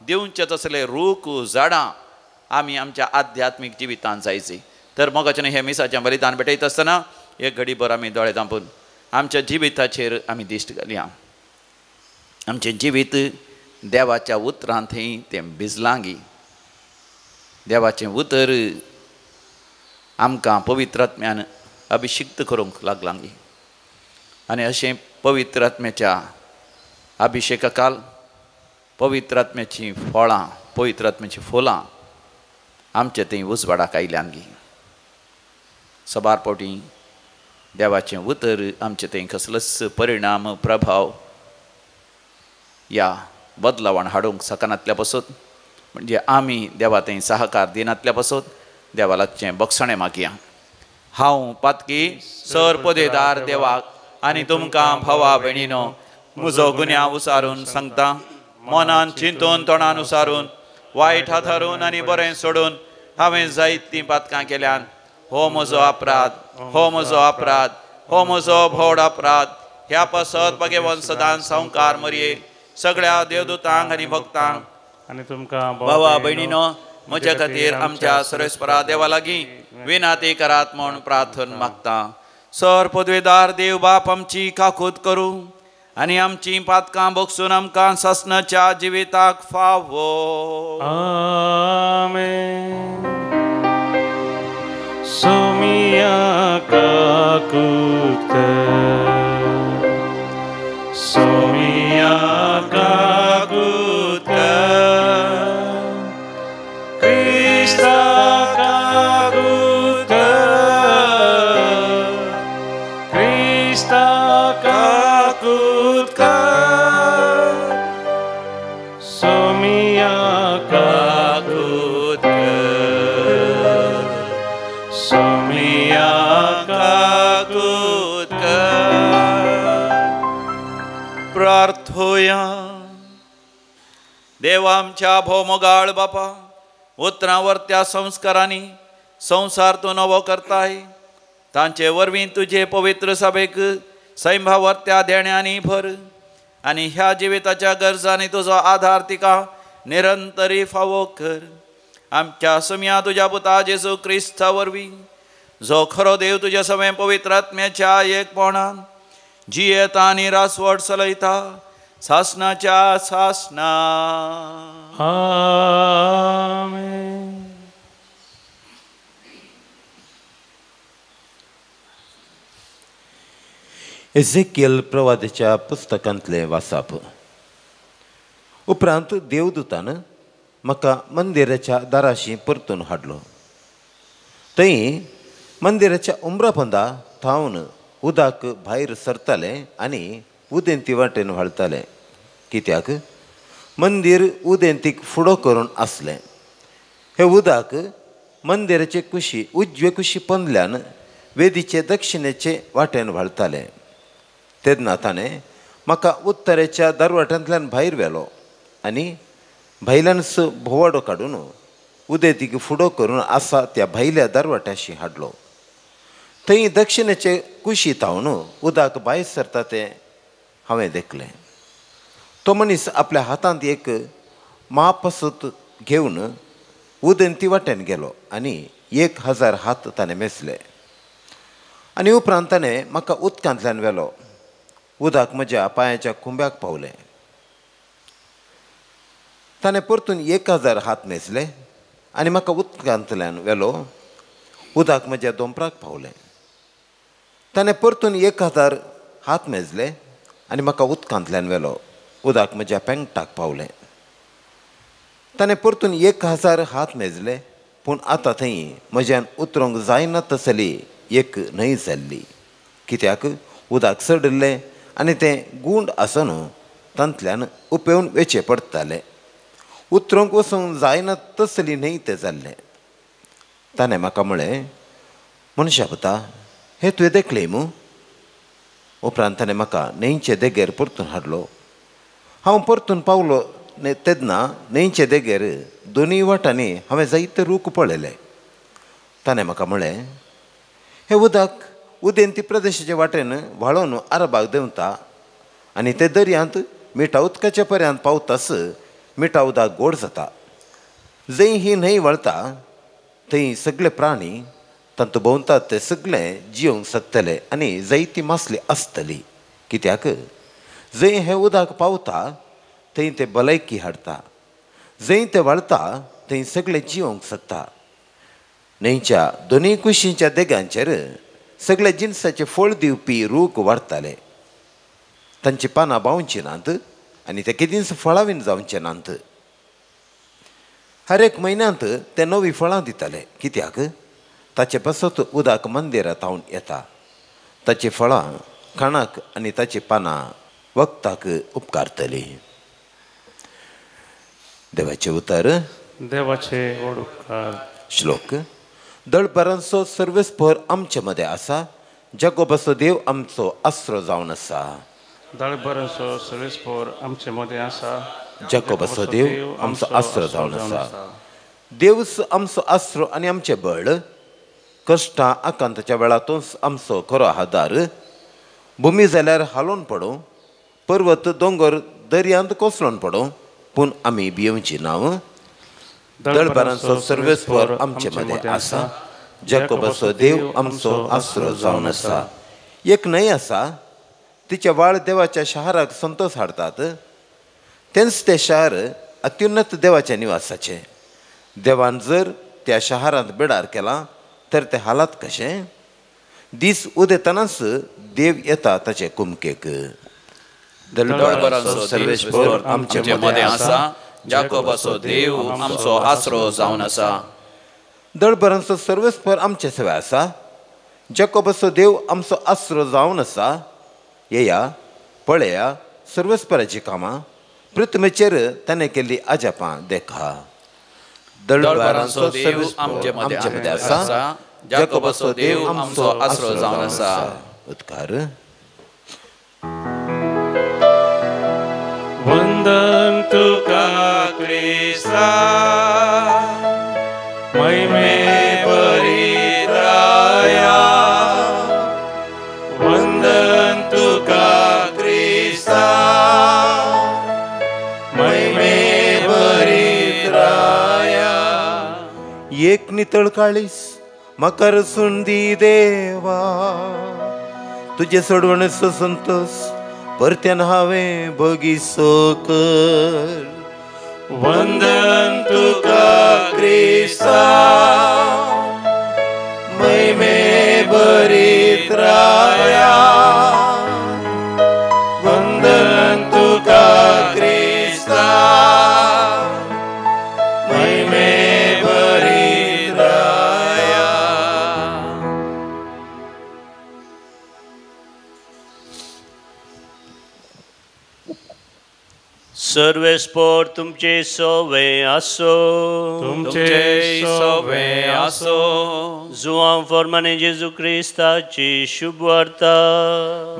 दिवचे तसले रूख झाडां आमी आमच्या आध्यात्मीक जिवितांत जायचे तर मोगाच्यान हे मिसाचें बलिदान भेटयता आसतना एक घडीभर आमी दोळे धांपून आमच्या जिविताचेर आमी दिश्ट घालया आमचें जिवीत देवाच्या उतरांत थंय तें भिजलांगी देवाचें उतर आमकां पवित्र आत्म्यान अभिषिक्त करूंक लागलांगी आनी अशें पवित्र आत्म्याच्या अभिशेकाकाल पवित्र आत्म्याचीं फळां पवित्र आत्म्याचीं फुलां आमचे थंय उजवाडाक आयल्यांगी सबार फावटी देवाचें उतर आमचे थंय कसलोच परिणाम प्रभाव या बदलावण हाडूंक सकनातल्या पासून म्हणजे आमी देवा थंय सहकार दिनातल्या पासून देवालाचें बक्षणें मागया हांव पातकी सर पोदेदार देवाक आनी तुमकां भावा भयणीनो म्हजो गुन्यांव उसारून सांगता मनान चिंतून तोंडान उसारून वायट हातारून आनी बरें सोडून हांवें जायतीं पातकां केल्यान हो म्हजो अपराध हो म्हजो अपराध हो म्हजो भोवड अपराध ह्या पासत भगेवन सदांच संवकार मरये सगळ्या देवदूतांक आनी भक्तांक आनी तुमकां भावा भयणीनो म्हज्या खातीर आमच्या सर्वेस्परा देवा लागीं विनाती करात म्हूण प्रार्थना मागता सर पदवेदार देव बाप आमची काकूत करूं आनी आमची पातकां बगसून आमकां ससनाच्या जिविताक फावो आमेन सोमिया काकूत सोमिया काकूत क्रिस्ता काकूत क्रिस्ता काकूत सोमिया काकूत सोमिया काकूत प्रार्थोया देवा आमच्या भोवमोगाळ बापा उतरांवरत्या संस्कारांनी संसार तूं नवो करताय तांचे वरवीं तुजे पवित्र सभेक सैमभावरत्या देण्यांनी भर आनी ह्या जिविताच्या गरजांनी तुजो आधार तिका निरंतरी फावो कर आमच्या सुम्या तुज्या पुता जेजू क्रिस्ता वरवीं जो खरो देव तुज्या समें पवित्र आत्म्याच्या एकपणान जियेता आनी रासवट चलयता सासनाच्या सासना आमेन एझेकिएल प्रवादीच्या पुस्तकांतले वाचप उपरांत देवदूतान म्हाका मंदिराच्या दाराशी परतून हाडलो थंय मंदिराच्या उमराबंदा थावन उदक भायर सरतालें आनी उदेंती वाटेन व्हाळतालें कित्याक मंदीर उदेंतीक फुडो करून आसलें हे उदक मंदिराचे कुशी उजवे कुशी पंदल्यान वेदीचे दक्षिणेचे वाटेन व्हाळतालें तेन्ना ताणें म्हाका उत्तरेच्या दरवाट्यांतल्यान भायर व्हेलो आनी भायल्यानच भोवाडो काडून उदेंतीक फुडो करून आसा त्या भायल्या दरवाट्याशी हाडलो थंय दक्षिणेचे कुशी थावन उदक भायर सरता तें हांवें देखलें तो मनीस आपल्या हातांत एक मापसूत घेवन उदेंती वाटेन गेलो आनी 1000 हात ताणें मेजले आनी उपरांत ताणें म्हाका उदकांतल्यान व्हेलो उदक म्हज्या पांयाच्या खुंब्याक पावलें ताणें परतून 1000 हात मेजले आनी म्हाका उदकांतल्यान व्हेलो उदक म्हज्या दोंपराक पावलें ताणें परतून 1000 हात मेजले आनी म्हाका उदकांतल्यान व्हेलो उदक म्हज्या पेंगटाक पावलें. ताणें परतून 1000 हात मेजले पूण आतां थंय म्हज्यान उतरूंक जायना तसली एक न्हंय जाल्ली, कित्याक उदक सडल्लें आनी तें गूंड आसून तांतल्यान उपेवन वेचें पडटालें. उतरूंक वचूंक जायना तसली न्हंय तें जाल्लें. ताणें म्हाका म्हळें, मनशा पुता, हें तुवें देखलें मू? उपरांत ताणें म्हाका न्हंयचे देगेर परतून हाडलो. हांव परतून पावलो तेन्ना न्हंयचे देगेर दोनूय वाटांनी हांवें जायते रूख पळयले. ताणें म्हाका म्हळें, हें उदक उदेंती प्रदेशाचे वाटेन व्हाळोवन आरबाग देंवता आनी ते दर्यांत मिठा उदकाच्या पर्यांत पावतास मिठा उदक गोड जाता. जंय ही न्हंय वळटा थंय सगळे प्राणी तांतू भोंवतात ते सगळे जियोंक शकतले आनी जायती मासली आसतली, कित्याक जंय हें उदक पावता थंय ते भलायकी हाडटा. जंय ते वळटा थंय सगळे जियोंक शकता. न्हंयच्या दोनूय कुशींच्या देगांचेर सगळे जिनसाचे फळ दिवपी रूख वाडटाले. तांची पानां बावची नात आनी ते केदींच फळावीन जावचे नात. हर एक म्हयन्यांत ते नवीं फळां दिताले, कित्याक ताचे पासत उदक मंदिरांत थावन येता. ताची फळां खाणाक आनी ताची पानां वखदाक उपकारतली. देवाचे उतर. देवाचे ओडकार. श्लोक. दळपरांचो सर्वेस्पर आमचे मदें आसा, जाकोबाचो देव आमचो आसरो जावन आसा. दळपरांचो सर्वेस्पर आमचे मदें आसा, जाकोबाचो देव आमचो आसरो जावन आसा. देवच आमचो आसरो आनी आमचें बळ, कश्टां आकांताच्या वेळांतूच आमचो खरो आदार. भुमी जाल्यार हालोवन पडूं, पर्वत दोंगर दर्यांत कोसळून पडूं, पूण आमी भियेवची नांव. दळपरांचो सर्वेस्पर आमचे मदें आसा, जाकोबाचो देव आमचो आसरो जावन आसा. एक न्हंय आसा, तिचे व्हाळ देवाच्या शाराक संतोश हाडटात. तेंच तें शार अत्युन्नत देवाच्या निवासाचें. देवान जर त्या शारांत बिडार केला तर तें हालात कशें? दीस उदेतानाच देव येता ताचे कुमकेक. दळपरांचो सर्वेस्पर आमचे मदें आसा, जाकोबाचो देव आमचो आसरो जावन आसा. दळपरांचो सर्वेस्पर आमचे सेवा आसा, जाकोबाचो देव आमचो आसरो जावन आसा. येया पळया सर्वेस्पराची कामां, पृथ्वीचेर ताणें केल्ली आजापां देखा. दळपरांचो देव आमचे मदें आसा, जाकोबाचो देव आमचो आसरो जावन आसा. उद्गार. वंदन तुका क्रिस्ता, महिमे परित्राया. वंदन तुका क्रिस्ता, महिमे परित्राया. एक नितळ काळीस म्हाका रसून दी देवा, तुजे सोडवणेचो संतोष परत्यान हांवें भोगिसो कर. वंदन तुका क्रिस्ता, महिमे परित्राया. वंदन तुका क्रिस्ता, महिमे परित्राया. सर्वेस्पर तुमचे सोवे आसो, तुमचे सोवे आसो. जुआंव फॉर्माने जेजू क्रिस्ताची शुभ वार्ता.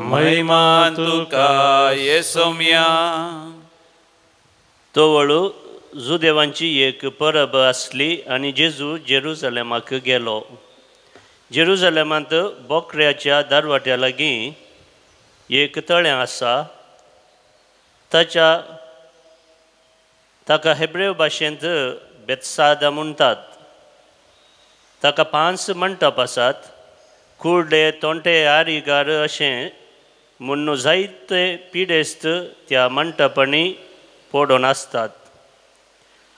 महिमा तुका येसोम्या. तोवळू जुदेवांची एक परब आसली आनी जेजू जेरुसलेमाक गेलो. जेरुसलेमांत बोकड्याच्या दारवाट्या लागीं एक तळें आसा. ताका हेब्रेव भाशेंत बेतसादा म्हणटात. ताका 5 मंटप आसात. कुर्डे, तोंटे, आरिगार अशें म्हणून जायते पिडेस्त त्या मंटपांनी पडून आसतात.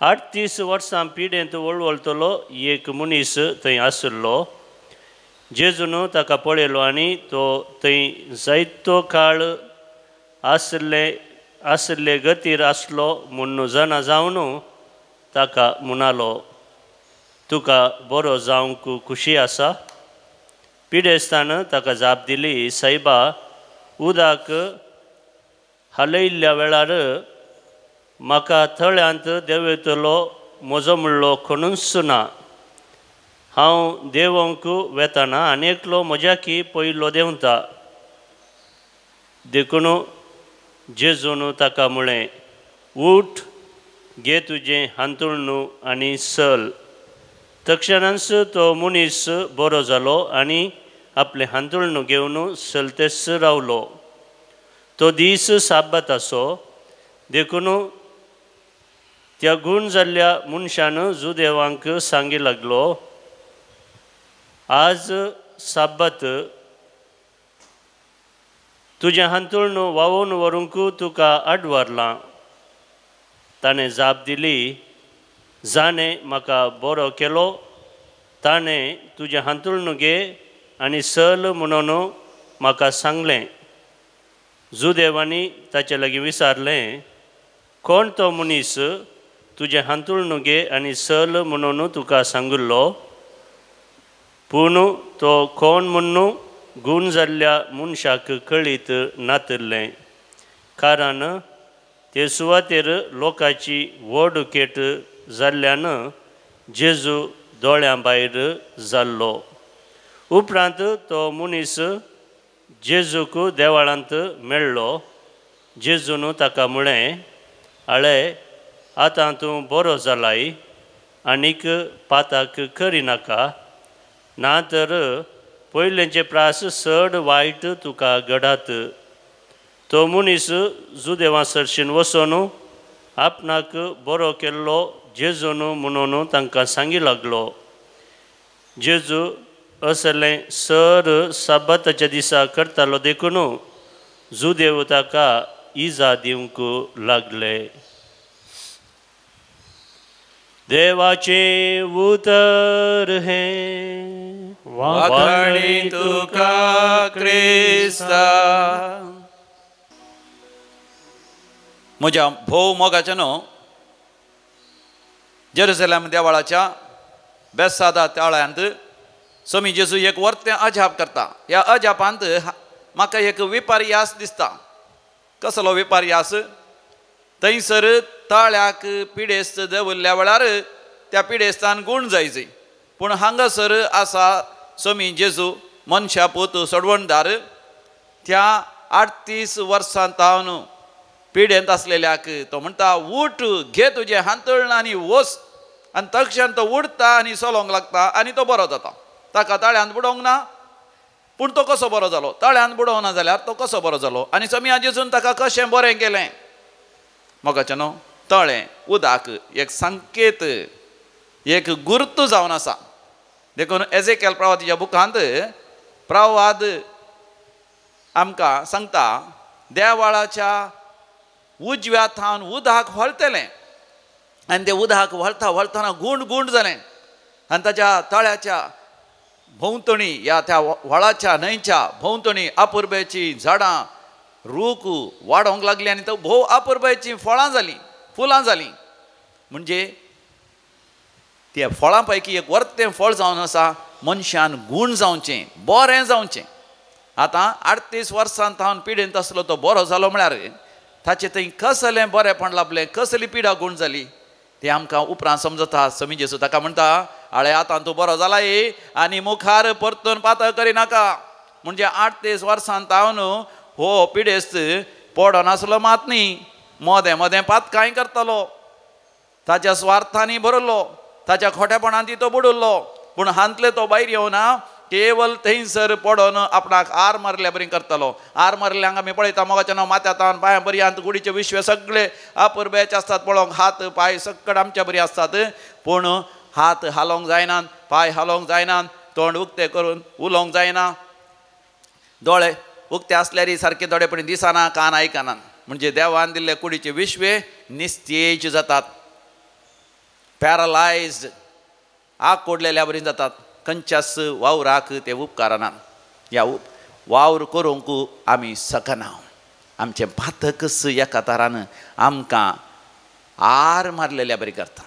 38 वर्सां पिडेंत वळवळतलो एक मनीस थंय आसलो. जेजून ताका पळयलो आनी तो थंय जायतो काळ आसले गतीर आसलो म्हूण जाणा जावन ताका म्हणालो, तुका बरो जावंक खुशी आसा? पिडेस्तान ताका जाप दिली, सायबा, उदक हालयल्ल्या वेळार म्हाका थळ्यांत देंवयतलो म्हजो म्हणलो कोणूच ना. हांव देंवोंक वेताना आनी एकलो म्हज्याकी पयलो देंवता. देखून जेजून ताका म्हळें, उठ, घे तुजें हांतुळणू आनी चल. तक्षणांच तो मनीस बरो जालो आनी आपले हांतुळणू घेवन चलतेच रावलो. तो दीस साबत आसो. देखून त्या गूण जाल्ल्या मनशान जुदेवांक सांगी लागलो, आज साबत, तुजें हांतुळणू व्हांवून व्हरूंक तुका आडवारलां. ताणें जाप दिली, जाणें म्हाका बरो केलो. ताणें तुजें हांतुळणू घे आनी चल म्हणून म्हाका सांगलें. जुदेवानी ताचे लागीं विचारलें, कोण तो मनीस तुजें हांतुळणू घे आनी चल म्हणून तुका सांगिल्लो? पूण तो कोण म्हणून गूण जाल्ल्या मनशाक कळीत नातरलें, कारण ते सुवातेर लोकांची व्हड केट जाल्ल्यान जेजू दोळ्यां भायर जाल्लो. उपरांत तो मनीस जेजूक देवळांत मेळ्ळो. जेजून ताका म्हळें, आळे, आतां तूं बरो जालाय आनीक पाताक करिनाका, ना तर पयलेंचे प्रास चड वायट तुका घडात. तो मनीस जुदेवां सरशीन वचून आपणाक बरो केल्लो जेजून म्हणून तांकां सांगी लागलो. जेजू असलें सर साबताच्या दिसा करतालो देखून जुदेव ताका इजा दिवंक लागले. देवाचे उतर हे वाखाणी तुका क्रिस्ता. म्हज्या भोव मोगाच्या न्हू, जेरुसलेम देवळाच्या बेतसादा तळ्यांत स्वामी जेजू एक वर्तें अजाप करता. ह्या अजापांत म्हाका एक विपर्यास दिसता. कसलो विपर्यास? थंयसर तळ्याक पिडेस्त दवरल्या वेळार त्या पिडेस्तान गूण जायची, पूण हांगासर आसा स्वामी जेजू मनशा पूत सोडवणदार. त्या 38 वर्सांतावन पिडेंत आसलेल्याक तो म्हणटा, उठ, घे तुजें हांतुळण आनी वच. आनी तक्षण तो उडटा आनी चलोंक लागता आनी तो बरो जाता. ताका तळ्यांत बुडोवंक ना, पूण तो कसो बरो जालो? तळ्यांत बुडोवं ना जाल्यार तो कसो बरो जालो? आनी स्वामी जेजून ताका कशें बरें केलें? मोगाचें न्हू, तळें, उदक एक संकेत, एक गुर्त जावन आसा. देखून एजेकेल प्रवादीच्या बुकांत प्रवाद आमकां सांगता, देवाळाच्या उजव्या थावन उदक व्हळटलें आनी तें उदक व्हळता व्हळतना गुंड गुंड जालें आनी ताच्या तळ्याच्या भोंवतणी, ह्या त्या व्हळाच्या न्हंयच्या भोंवतणी अपुर्बेची झाडां, रूख वाडोंक लागली आनी तो भोव अपुर्बेची फळां जालीं, फुलां जालीं. म्हणजे त्या फळां पैकी एक वर्तें फळ जावन आसा, मनशान गूण जावचें, बरें जावचें. आतां 38 वर्सांत हांव पिडेंत आसलो तो बरो जालो म्हळ्यार ताचें थंय कसलें बरेंपण लाभलें, कसली पिडा गूण जाली तें आमकां उपरांत समजता. स्वामी जेजू ताका म्हणटा, आळे आतां तूं बरो जालाय आनी मुखार परतून पातळ करिनाका. म्हणजे 38 वर्सांत हांव हो पिडेस्त पडो नासलो मात न्ही, मोदें मोदें पातकाय करतालो, ताच्या स्वार्थांनी भरलो, ताच्या खोटेपणांनी तो बुडुल्लो. पूण हांतले तो भायर येवना, केवल थंयसर पडोन आपणाक आर मारल्या बरी करतालो. आर मारल्यांक आमी पळयता मोगाचें नांव माथ्यातान पांयां पर्यंत कुडीचे विश्वे सगळे अपुर्बेचे आसतात पळोवंक. हात पांय सकट आमच्या बरी आसतात, पूण हात हालोवंक जायनात, पांय हालोवंक जायनात, तोंड उक्तें करून उलोवंक जायना, दोळे उक्ते आसल्यार सारके दोळेपणी दिसना, कान आयकनात. म्हणजे देवान दिल्ले कुडीचे विश्वे निस्तेज जातात, पॅरलायज्ड, आग कोडलेल्या बरी जातात. खंयच्याच वावराक ते उपकारना ह्या वावर करूंक आमी सकना आमचे बातकच एका तरान आमकां आर मारलेल्या बरी करता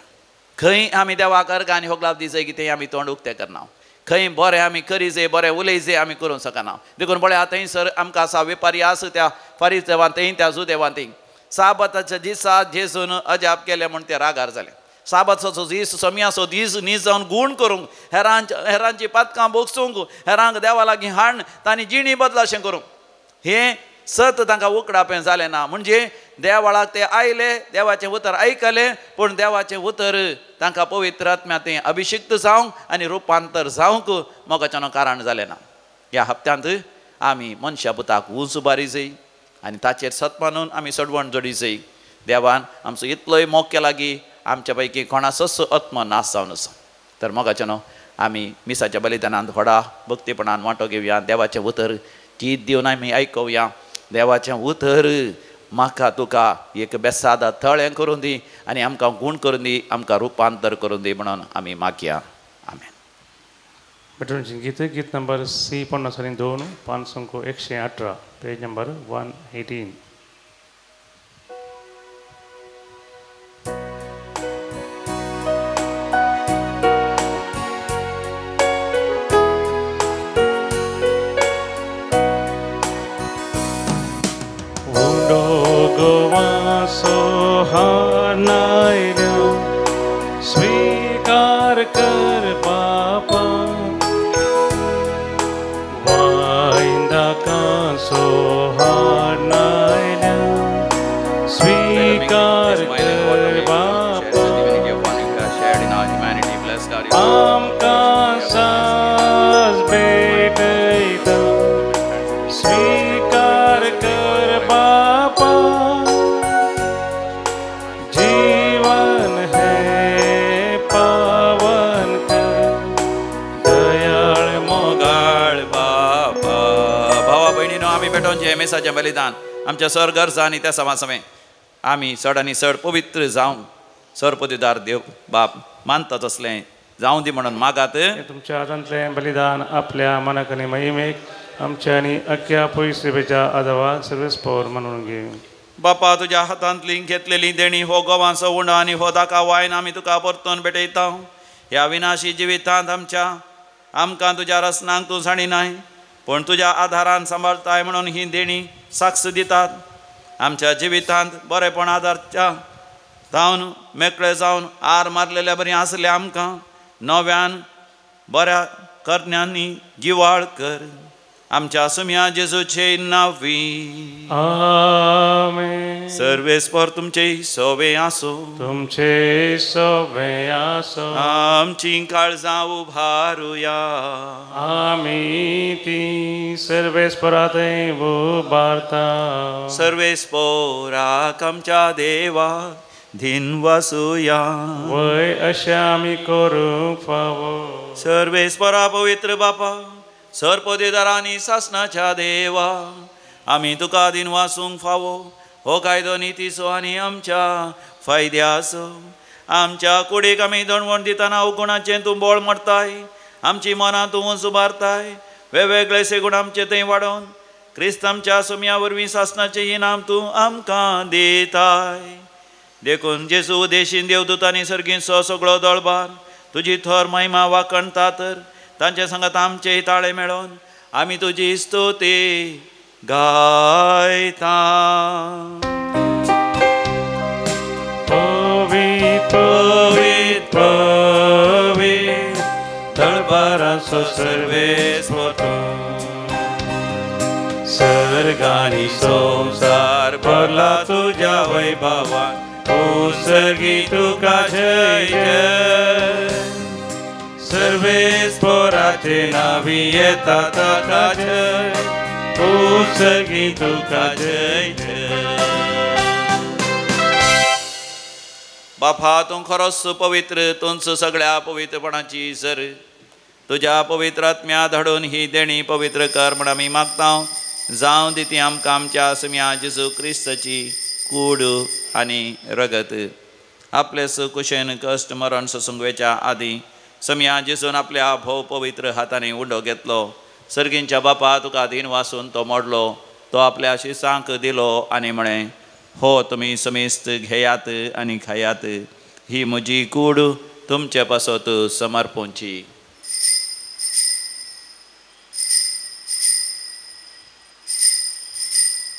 खंय आमी देवाक अर्घ आनी होगलाप दिसय की तें आमी तोंड उक्तें करना खंय बरें आमी करी जाय बरें उलय जाय आमी करूंक शकना देखून पळय आतां थंयसर आमकां आसा वेपारी आसा त्या फारीस देवांतय त्या जुदेवांतय साबाताच्या दिसा जेजून अजाप केले म्हूण ते रागार जाले साबाताचो दीस समियाचो दीस न्ही जावन गूण करूंक हेरांची पातकां बोगसूंक हेरांक देवा लागीं हाडून तांणी जिणी बदला अशें करूंक हें सत तांकां उकडापें जालें ना म्हणजे देवाळाक ते आयले देवाचें उतर आयकलें पूण देवाचें उतर तांकां पवित्र आत्म्यान अभिषिक्त जावंक आनी रुपांतर जावंक मोगाचें कारण जालें ना ह्या हप्त्यांत आमी मनशा पुताक उंच उबारी जाय आनी ताचेर सत मानून आमी सडवण जोडी जाय देवान आमचो इतलोय मोग केला की आमच्या पैकी कोणाचोच आत्मो नाश जावन आसा तर मोगाचें आमी मिसाच्या बलिदानांत व्हडा भक्तीपणान वांटो घेवया देवाचें उतर चीत दिवन आमी आयकुया देवाचें उतर म्हाका तुका एक बेसादा थळें करून दी आनी आमकां गूण करून दी आमकां रुपांतर करून दी म्हणून आमी मागया आमेन. बेटूंची गीत नंबर C52 518 पेज नंबर 118. स्वीकार कर बापा वायंदा का सोहानायल्या स्वीकार कर बापा आमकां साज भेटयता स्वीकार कर बापा मेसाचें बलिदान आमच्या सर्गर्ज आनी त्या समासमें आमी चड आनी चड पवित्र जावं सरपदीदार देव बाप मानता तसलें जावं दी म्हणून मागात. तुमच्या हातांतलें बलिदान आपल्या मनाक आनी महिमेक आमच्या आनी अख्ख्या पवित्रतेच्या आदारात सर्वेस्पर म्हणून घे. बापा तुज्या हातांतली घेतलेली देणी हो गोवांचो उंडो आनी हो दाका वायन आमी तुका परतून भेटयता. ह्या विनाशी जिवितांत आमकां तुज्या रसनांक तूं जाणिनाय पूण तुज्या आधारान सांबाळताय म्हणून ही देणी साक्ष दितात. आमच्या जिवितांत बरेपण आदारच्या जावन मेकळे जावन आर मारलेल्या बरी आसले आमकां नव्यान बऱ्या करण्यांनी जिवाळ कर आमच्या सुम्या जेजूचे नांवी आमेन. सर्वेस्पर तुमचे सोवे आसो तुमचे सोवे आसो आमची काळजां उभारुया आमी ती सर्वेस्परांतय उबारता. सर्वेस्पराक आमच्या देवा धीन वासुया वय अशें आमी करूंक फावो. सर्वेस्परा पवित्र बापा सरपदीदारांनी शासनाच्या देवा आमी तुका दिन वासूंक फावो हो कायदो नितीचो आनी आमच्या फायद्याचो. आमच्या कुडीक आमी दणवण दितना अवगुणाचें तूं बोळ मारताय आमची मनां तूं सुबारताय वेगवेगळे सेगूण आमचे थंय वाडोवन क्रिस्त आमच्या सुम्या वरवीं शासनाचें इनाम तूं आमकां दिताय. देखून जेजू देशीन देवदूतांनी सर्गीचो सगळो दळबार तुजी थोर महिमा वाखणता तर तांचे संगत आमचे ताळे मेळोन आमी तुजी स्तुती गायता. पवित्र पवित्र पवित्र दळबाराचो सर्वेस्पर सर्गानी संसार भरला तुज्या वैभवान उत्सर्गी तुका जय जय. सर्वेस्पराचे नावी येता ताका जय उत्सर्गी तुका जय जय. बापा तूं खरोच पवित्र तूंच सगळ्या पवित्रपणाची सर तुज्या पवित्र आत्म्या धाडून ही देणी पवित्र कर म्हण आमी मागता. जावं दी ती आमकां आमच्या सुम्या जेजू क्रिस्ताची कूड आनी रगत आपले कुशेन कश्ट मरण ससुंगवेच्या आदी समया जेजून आपल्या भोव पवित्र हाताने उंडो घेतलो. सर्गींच्या बापा तुका धीन वासून तो मोडलो. तो आपल्या शिसांक दिलो आनी म्हळें, हो तुमी समेस्त घेयात आनी खायात. ही म्हजी कूड तुमचे पासत समर्पोवची.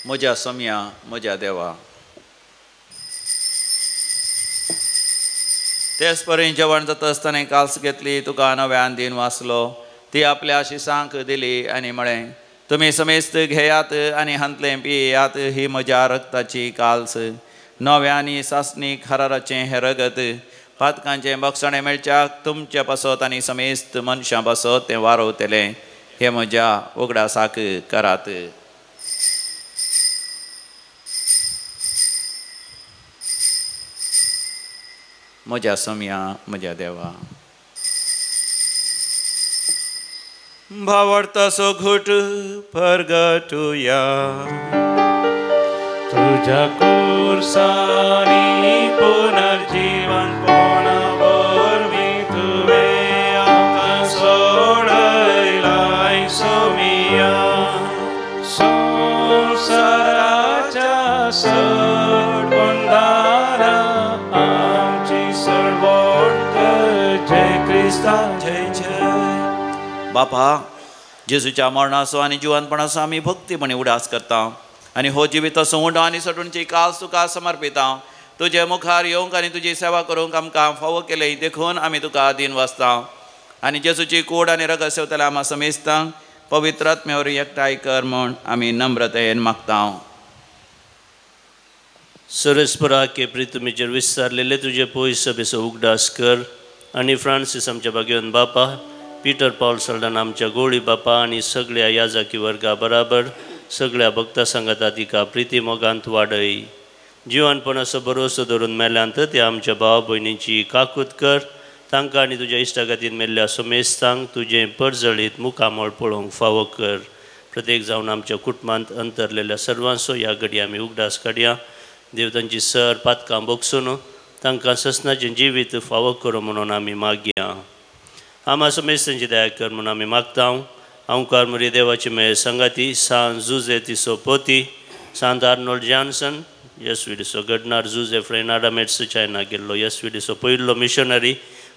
म्हज्या समया म्हज्या देवा. तेच परेन जेवण जाता आसतना काल्स घेतली, तुका नव्यान दिन वाचलो. ती आपल्या शिसांक दिली आनी म्हळें, तुमी समेस्त घेयात आनी हांतलें पियेयात. ही म्हज्या रक्ताची काल्स, नव्यानी सासणीक हराराचें हें रगत. पातकांचें बक्षणें मेळच्याक तुमच्या पासत आनी समेस्त मनशां पासत तें वारोवतलें. हे म्हज्या उगडासाक करात. म्हज्या समया म्हज्या देवा. भावार्थाचो घोट परगटुया. तुझ्या कुर्सानी पुनर्जीवन पोणावरवी तुवें आमकां सोडयलाय सोमिया. संवसाराच्या सडबंदारा आमची सरवट जय क्रिस्ता जय जय. बापा, जेजूच्या मरणाचो आनी जिवंतपणाचो आमी भक्तीपणी उडास करता आनी हो जिविताचो उंडो आनी सडूणची कास तुका समर्पिता. तुजे मुखार येवंक आनी तुजी सेवा करूंक आमकां फावो केले देखून आमी तुका दिन वाचता आनी जेजूची कूड आनी रगत सेवतले आम्हा समेस्तां पवित्र आत्म्यावर एकठांय कर म्हूण आमी नम्रतेन मागता. सरस्परा के प्रितुमेचेर विस्तारलेले तुजे पयस सभेचो उगडास कर आनी फ्रांसीस आमच्या भाग्यवान बापा, पीटर पॉल सल्डन आमच्या गोळी बापा आनी सगळ्या याजाकी वर्गा बराबर सगळ्या भक्ता संगता तिका प्रिती मोगांत वाडय. जिवनपणाचो भरोसो धरून मेल्यांत ते आमच्या भावा भयणींची काकूत कर. तांकां आनी तुज्या इश्टागतीन मेल्ल्या समेस्तांक तुजें परजळीत मुखामळ पळोवंक फावो कर. प्रत्येक जावन आमच्या कुटुंबांत अंतरलेल्या सर्वांचो ह्या घडी आमी उगडास काडया. देव तांची सर पातकां बोगसून तांकां ससनाचें जिवीत फावो करूं म्हणून आमी मागया. आम्हा समेस्तांची दया कर म्हणून आमी मागता. हांव कार्मरी देवाची मेळ संगाती सांत जुजे तिसो पोती, सांत आर्नोल्ड जॉन्सन येसविडिसो गडनार, जुजे फ्रेनाडामेट्स चायना गेल्लो येसविडिसो पयलो मिशनरी,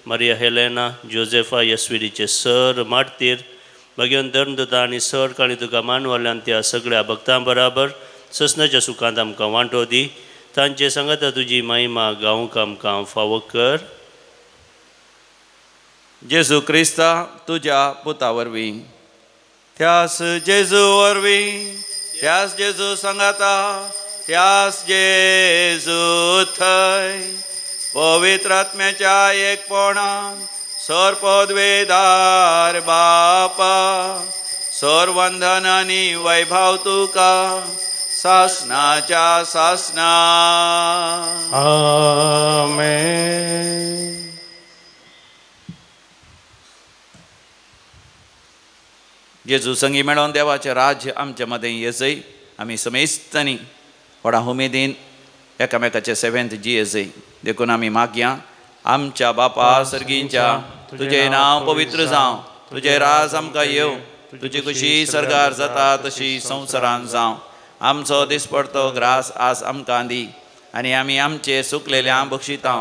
मारिया हेलेना जोसेफा येसविडीचे सर मार्तीर, भगवन धर्मदूता आनी सर काणी तुका मानवाल्यान त्या सगळ्या भक्तां बराबर ससनाच्या सुखांत आमकां वांटो दी. तांचे सांगाता तुजी महिमा गावंक आमकां फावो कर. जेजू क्रिस्ता तुज्या पुता वरवीं, त्यास जेजू वरवीं, त्यास जेजू सांगाता, त्यास जेजू थंय पवित्र आत्म्याच्या एकपणान सर पदवेदार बापा, सर वंदन आनी वैभव तुका सासनाच्या सासना. आमेन. जेजू संगी मेळोन देवाचें राज्य आमचे मदें येजय. आमी समेस्तांनी व्हडा उमेदीन एकामेकाचे सेवेंत जियेजय. देखून आमी मागया. आमच्या बापा सर्गींच्या, तुजें नांव पवित्र जावं, तुजें राज आमकां येवं, तुजी खुशी सरगार जाता तशी संवसारांत जावं. आमचो दिसपडतो ग्रास आज आमकां दी आनी आमी आमचे सुकलेल्या बक्षिता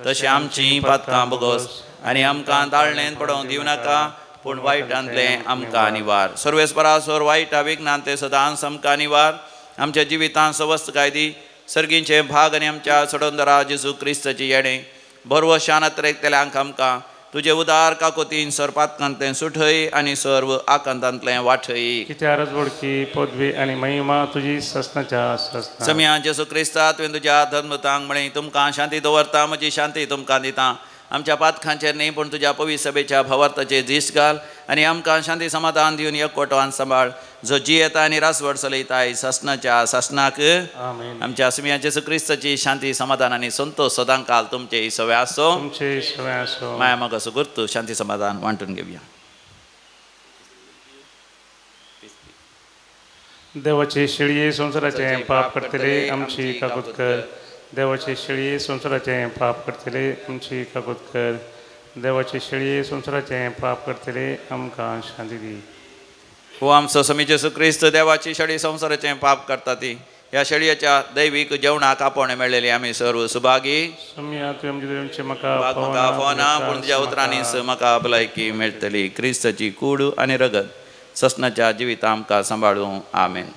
तशें आमचीं पातकां बगोस आनी आमकां दाळणेंत पडोवंक दिवं नाका, पूण वायटांतलें आमकां निवार. सर्वेस्परासोर वायटा विघ्नांतले सदांच आमकां निवार. आमच्या जिवितांत सवस्त काय दी. सर्गींचे भाग आनी आमच्या सडोंदरा जेजू क्रिस्ताची येणे बरवो शानत्रेकतेल्यांक आमकां तुजे उदार काकोतीन सरपातकांतलें सुठय आनी सर्व आकांतांतलें वाठय. कित्या रजवडकी पदवी आनी महिमा तुजी ससनाच्या ससना. समया जेजू क्रिस्ता तुवें तुज्या धर्मतांक म्हळें, तुमकां शांती दवरता, म्हजी शांती तुमकां दिता. आमच्या पातखांचेर न्ही पूण तुज्या पवित्र सभेच्या भवार्थाचेर दिश्ट घाल आनी आमकां शांती समाधान दिवन एकवटान सांबाळ. जो जियेता आनी रासवड चलयताय ससनाच्या ससनाक. आमेन. आमच्या समया जेजू क्रिस्ताची शांती समाधान आनी संतोष सदां काल तुमचे सवय आसो. तुमचे सवय आसो. माया मग असो गुर्तू शांती समाधान वांटून घेवया. देवाचे शेळये संसाराचे पाप करतले आमची काकूत कर. देवाचे शेळये संसाराचे पाप करतले आमची काकूत कर. देवाचे शेळये संसाराचे पाप करतले आमकां शांती दी. हो आमचो स्वामी जेसू क्रिस्त देवाची शेळी संसाराचें पाप करता ती ह्या शेळयेच्या दैवीक जेवणाक आपोवणे मेळ्ळेली आमी सर्व सुभागी. सुम्या तुवें आमचे देवाचे म्हाका म्हाका फोना पूण तुज्या उतरांनीच म्हाका भलायकी मेळटली. क्रिस्ताची कूड आनी रगत ससनाच्या जिवित आमकां सांबाळूं. आमेन.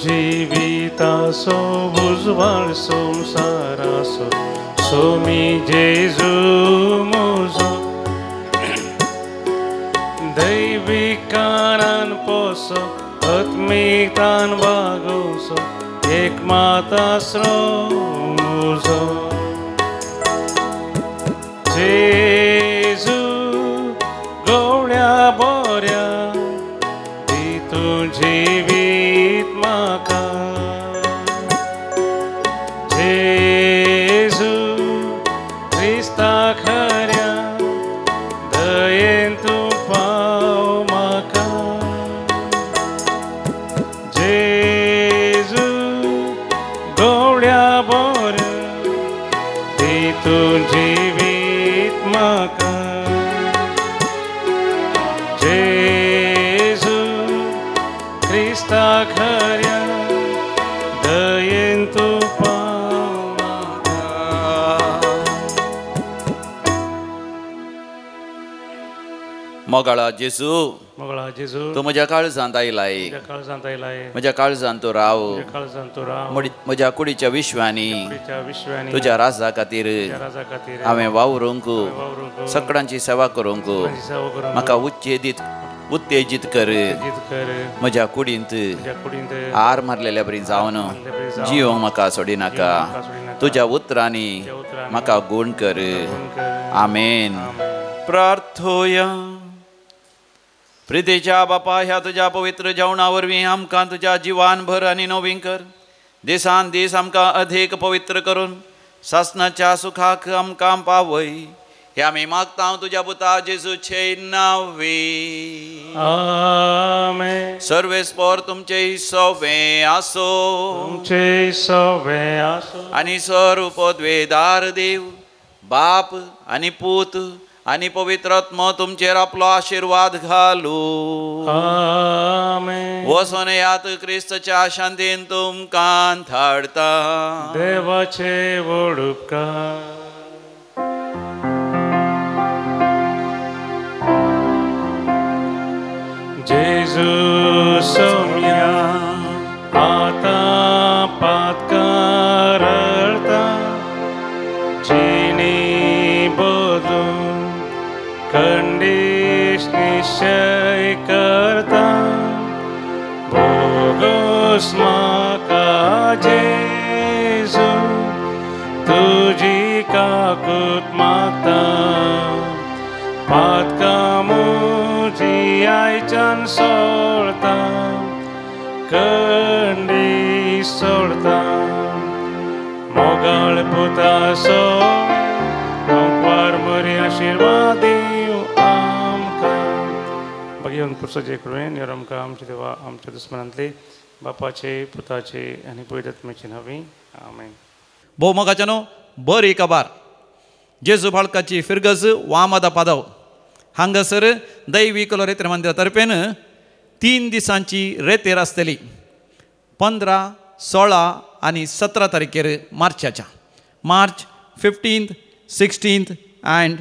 जिवितासो उजवाड संसारासो सोमी जेजू म्हजो दैविकारान पोसो आत्मिकान वागोवचो एक मातास्रो म्हजो जेजू गवळ्या बऱ्या जिवीत म्हाका जेजू क्रिस्ता खऱ्या दयेन तूं पाव म्हाका जेजू गवळ्या बऱ्या तितून जिवीत म्हाका क्रिस्ता खऱ्या दयेन तूं पाव म्हाका. मोगाळा जेजू मोगळा जेजू तूं म्हज्या काळजांत आयलाय. काळजांत आयलाय. म्हज्या काळजांत तूं राव. काळजांत तूं राव. म्हज्या कुडीच्या विश्वांनी विश्वांनी तुज्या राजा खातीर हांवें वावरूंक सगळ्यांची सेवा करूंक म्हाका उत्तेजीत कर. म्हज्या कुडींत आर मारलेल्या बरी जावन जिवंक म्हाका सोडिनाका. तुज्या उतरांनी म्हाका गूण कर. आमेन. प्रार्थोया. प्रितेच्या बापा ह्या तुज्या पवित्र जेवणा वरवीं आमकां तुज्या जिवान भर आनी नवीन कर. दिसान दीस आमकां अधिक पवित्र करून सासनाच्या सुखाक आमकां पावय. हे आमी मागता तुज्या पुता जेजूचे नांवे. आमेन. सर्वेस्पर तुमचे सवे आसो. तुमचे सवे आसो. आनी सर्व पदवेदार देव बाप आनी पूत आनी पवित्र आत्मा तुमचेर आपलो आशीर्वाद घालू. आमेन. वचून यात क्रिस्ताच्या शांतीन तुमकां धाडता. देवाचे व्हड उपकार. जेजू सोम्या आता पातकार रडता जिणी बदलून खंडीश निश्चय करता. बोगस म्हाका जेजू तुजी काकूत मागता. पातका म्हजी आयच्यान सोडता खंडी सोडता. मोगाळ पुतासो मरी आशीर्वाद दिव आमकां. भगवान पुरुषाचे कृपेन ह्यो आमकां आमचे देवा आमच्या दुस्मनांतले बापाचे पुताचे आनी पवित्र आत्म्याचे नांवे. आमेन. भोवमोगाच्यानो बरी काबार जेजू बाळकाची फिरगज वामदा पादव हांगासर दैवीक रेतेर मंदिरा तर्फेन 3 दिसांची रेतेर आसतली. 15, 16 आनी 17 तारखेर मार्चाच्या. March 15th, 16th and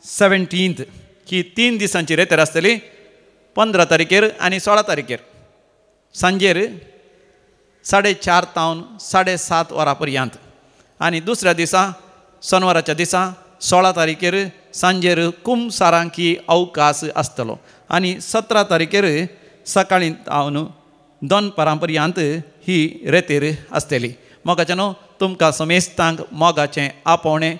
17th ही 3 दिसांची रेतेर आसतली. 15 तारखेर आनी 16 तारखेर सांजेर 4:30 तावन 7:30 वरां पर्यंत. आनी दुसऱ्या दिसा शेनवाराच्या दिसा 16 तारखेर सांजेर कुंभसारांकी अवकाश आसतलो. आनी 17 तारखेर सकाळीं तावन दनपारां पर्यंत ही रेतेर आसतली. मोगाच्यानो तुमकां समेस्तांक मोगाचें आपोवणें